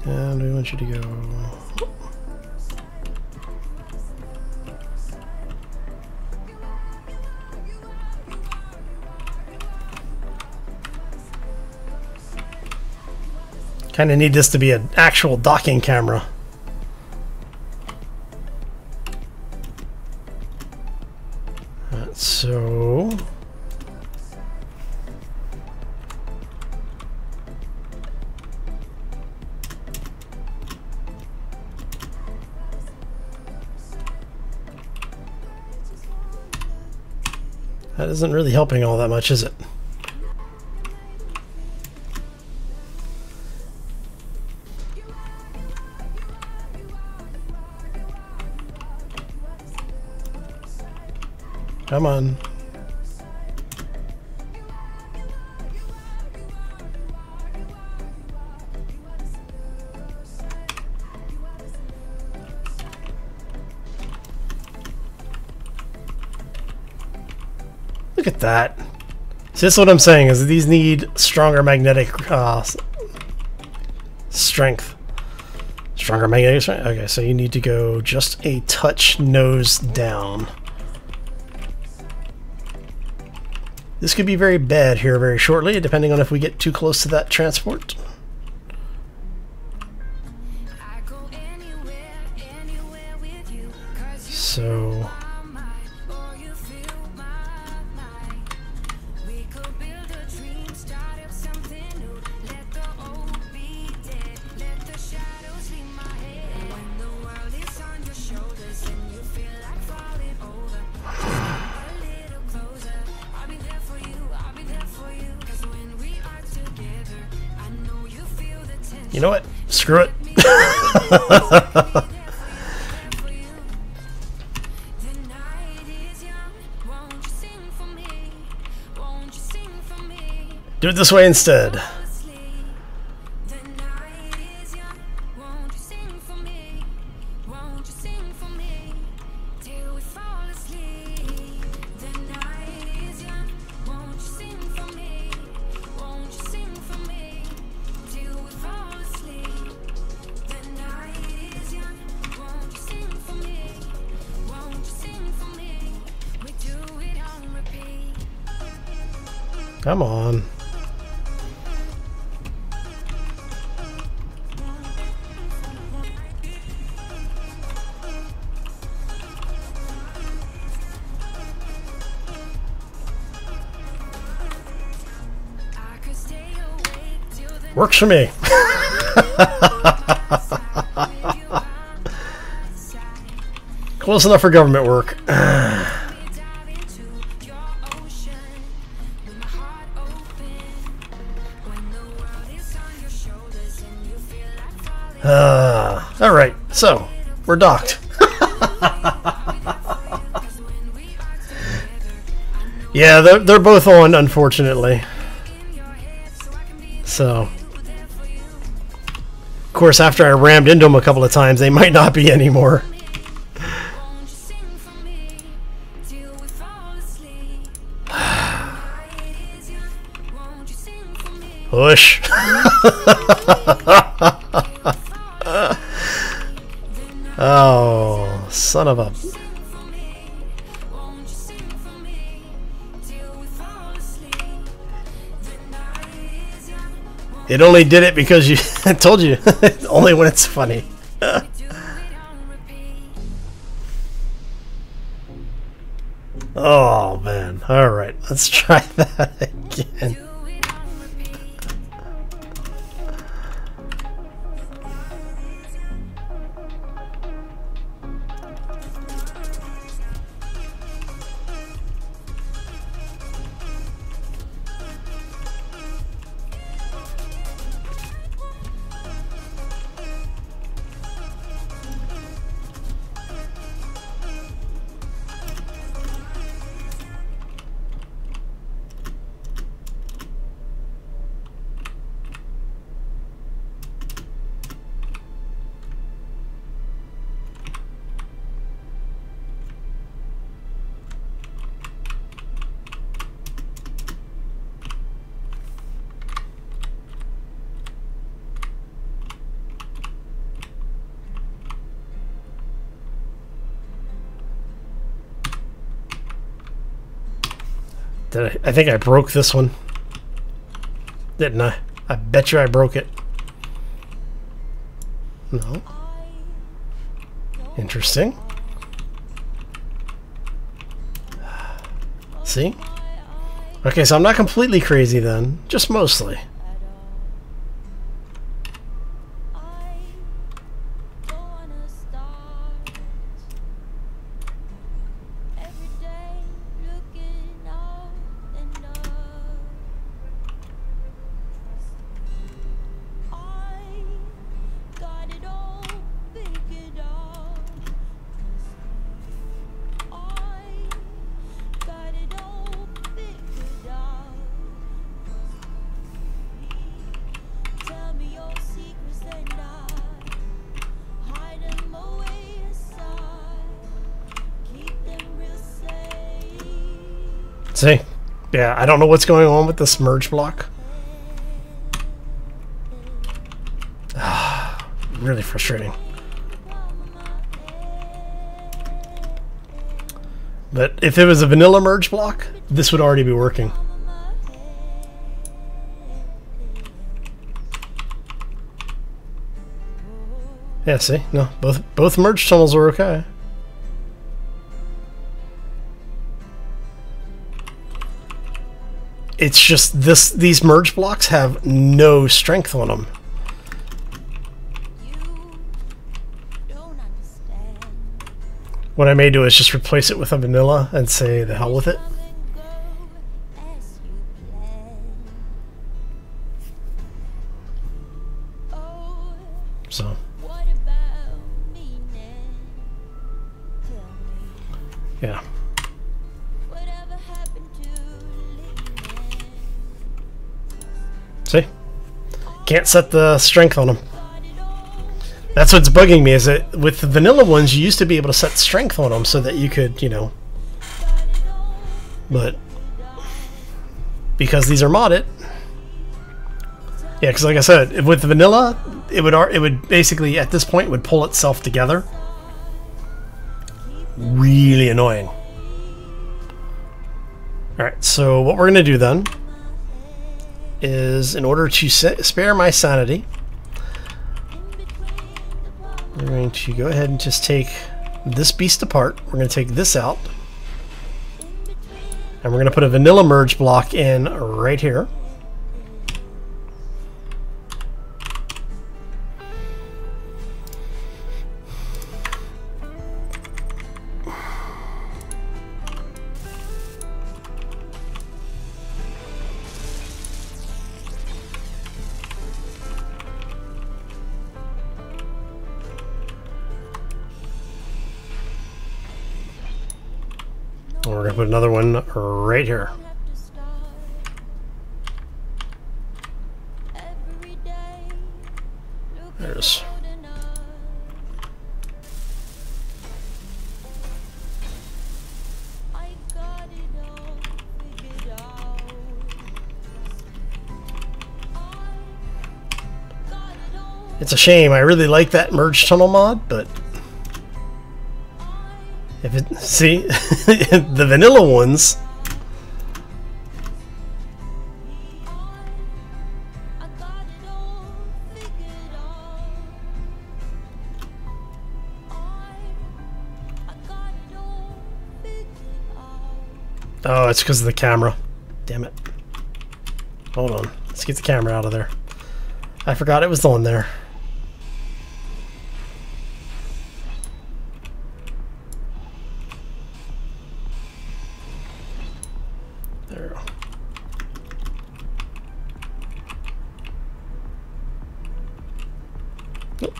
And we want you to go... Kind of need this to be an actual docking camera. So... that isn't really helping all that much, is it? Come on. Look at that. So that's what I'm saying, is these need stronger magnetic strength. Stronger magnetic strength? Okay, so you need to go just a touch nose down. This could be very bad here very shortly, depending on if we get too close to that transport. So... you know what? Screw it. Do it this way instead. Come on. Works for me. Close enough for government work. Alright, so, we're docked. Yeah, they're both on, unfortunately. So, of course, after I rammed into them a couple of times, they might not be anymore. Push. Oh, son of a... It only did it because you... I told you. Only when it's funny. Oh, man. Alright, let's try that again. I think I broke this one. Didn't I? I bet you I broke it. No. Interesting. See? Okay, so I'm not completely crazy then. Just mostly. See? Yeah, I don't know what's going on with this merge block. Really frustrating. But if it was a vanilla merge block, this would already be working. Yeah, see? No, both merge tunnels are okay. It's just these merge blocks have no strength on them. What I may do is just replace it with a vanilla and say the hell with it. So. Yeah. See? Can't set the strength on them. That's what's bugging me, is that with the vanilla ones, you used to be able to set strength on them so that you could, you know... But... because these are modded... Yeah, because like I said, with the vanilla, it would basically, at this point, would pull itself together. Really annoying. Alright, so what we're going to do then is, in order to spare my sanity, we're going to go ahead and just take this beast apart. We're going to take this out. And we're going to put a vanilla merge block in right here. We're going to put another one right here. There's. It's a shame. I really like that merge tunnel mod, but if it, see, the vanilla ones, oh, it's because of the camera. Damn it. Hold on. Let's get the camera out of there. I forgot it was on there. There. Nope.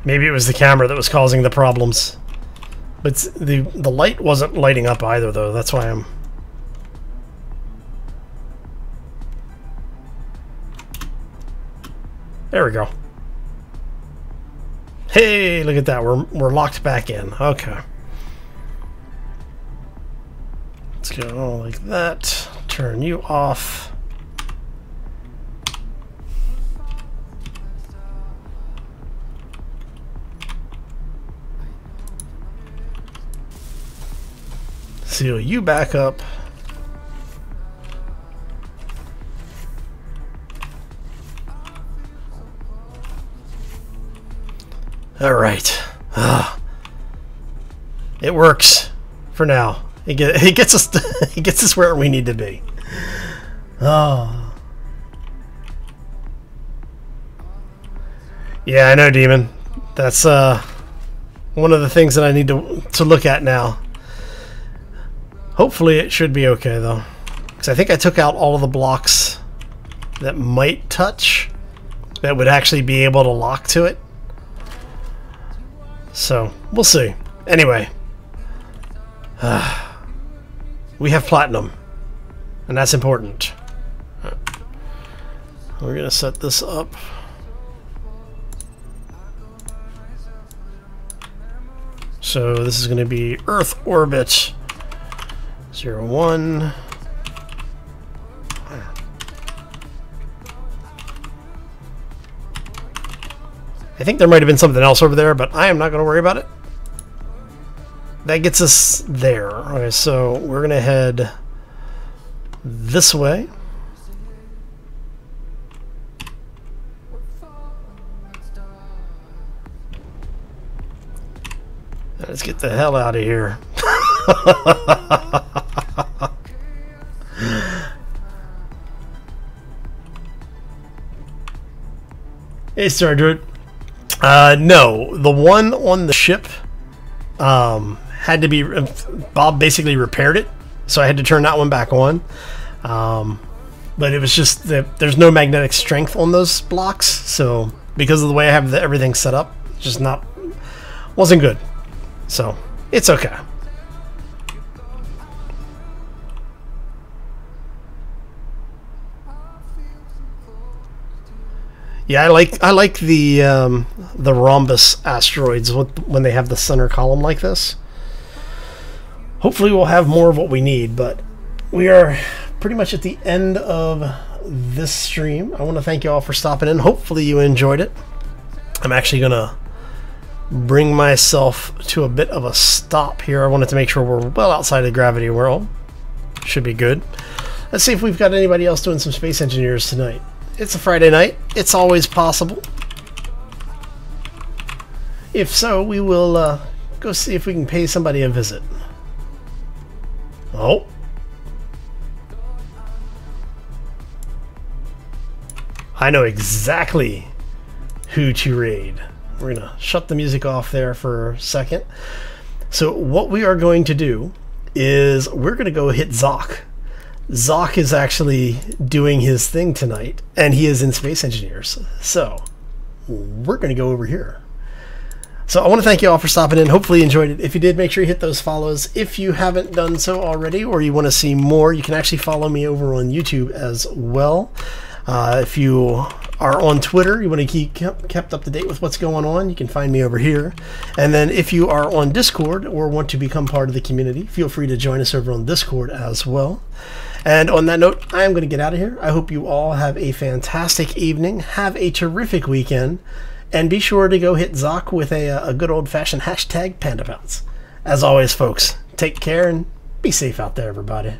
Maybe it was the camera that was causing the problems. But the light wasn't lighting up either, though. That's why I'm... There we go. Hey, look at that. We're locked back in. Okay. Let's go like that. Turn you off. So you back up. All right. It works for now. It gets us it gets us where we need to be. Oh. Yeah, I know, Demon. That's one of the things that I need to look at now. Hopefully it should be okay though, because I think I took out all of the blocks that might touch, that would actually be able to lock to it. So we'll see. Anyway, we have platinum, and that's important. We're gonna set this up. So this is going to be Earth orbit 01. I think there might have been something else over there, but I am not going to worry about it. That gets us there. Okay, so we're going to head this way. Let's get the hell out of here. Hey, Star Druid. No, the one on the ship had to be... Bob basically repaired it, so I had to turn that one back on. But it was just that there's no magnetic strength on those blocks, so because of the way I have everything set up, just wasn't good. So it's okay. Yeah, I like the rhombus asteroids when they have the center column like this. Hopefully we'll have more of what we need, but we are pretty much at the end of this stream. I want to thank you all for stopping in. Hopefully you enjoyed it. I'm actually gonna bring myself to a bit of a stop here. I wanted to make sure we're well outside of the gravity world. Should be good. Let's see if we've got anybody else doing some Space Engineers tonight. It's a Friday night. It's always possible. If so, we will go see if we can pay somebody a visit. Oh. I know exactly who to raid. We're going to shut the music off there for a second. So what we are going to do is we're going to go hit Zoc. Zoc is actually doing his thing tonight, and he is in Space Engineers. So we're going to go over here. So I want to thank you all for stopping in. Hopefully you enjoyed it. If you did, make sure you hit those follows. If you haven't done so already, or you want to see more, you can actually follow me over on YouTube as well. If you are on Twitter, you want to keep kept up to date with what's going on, you can find me over here. And then if you are on Discord or want to become part of the community, feel free to join us over on Discord as well. And on that note, I am going to get out of here. I hope you all have a fantastic evening. Have a terrific weekend. And be sure to go hit Zoc with a good old-fashioned hashtag PandaPounce. As always, folks, take care and be safe out there, everybody.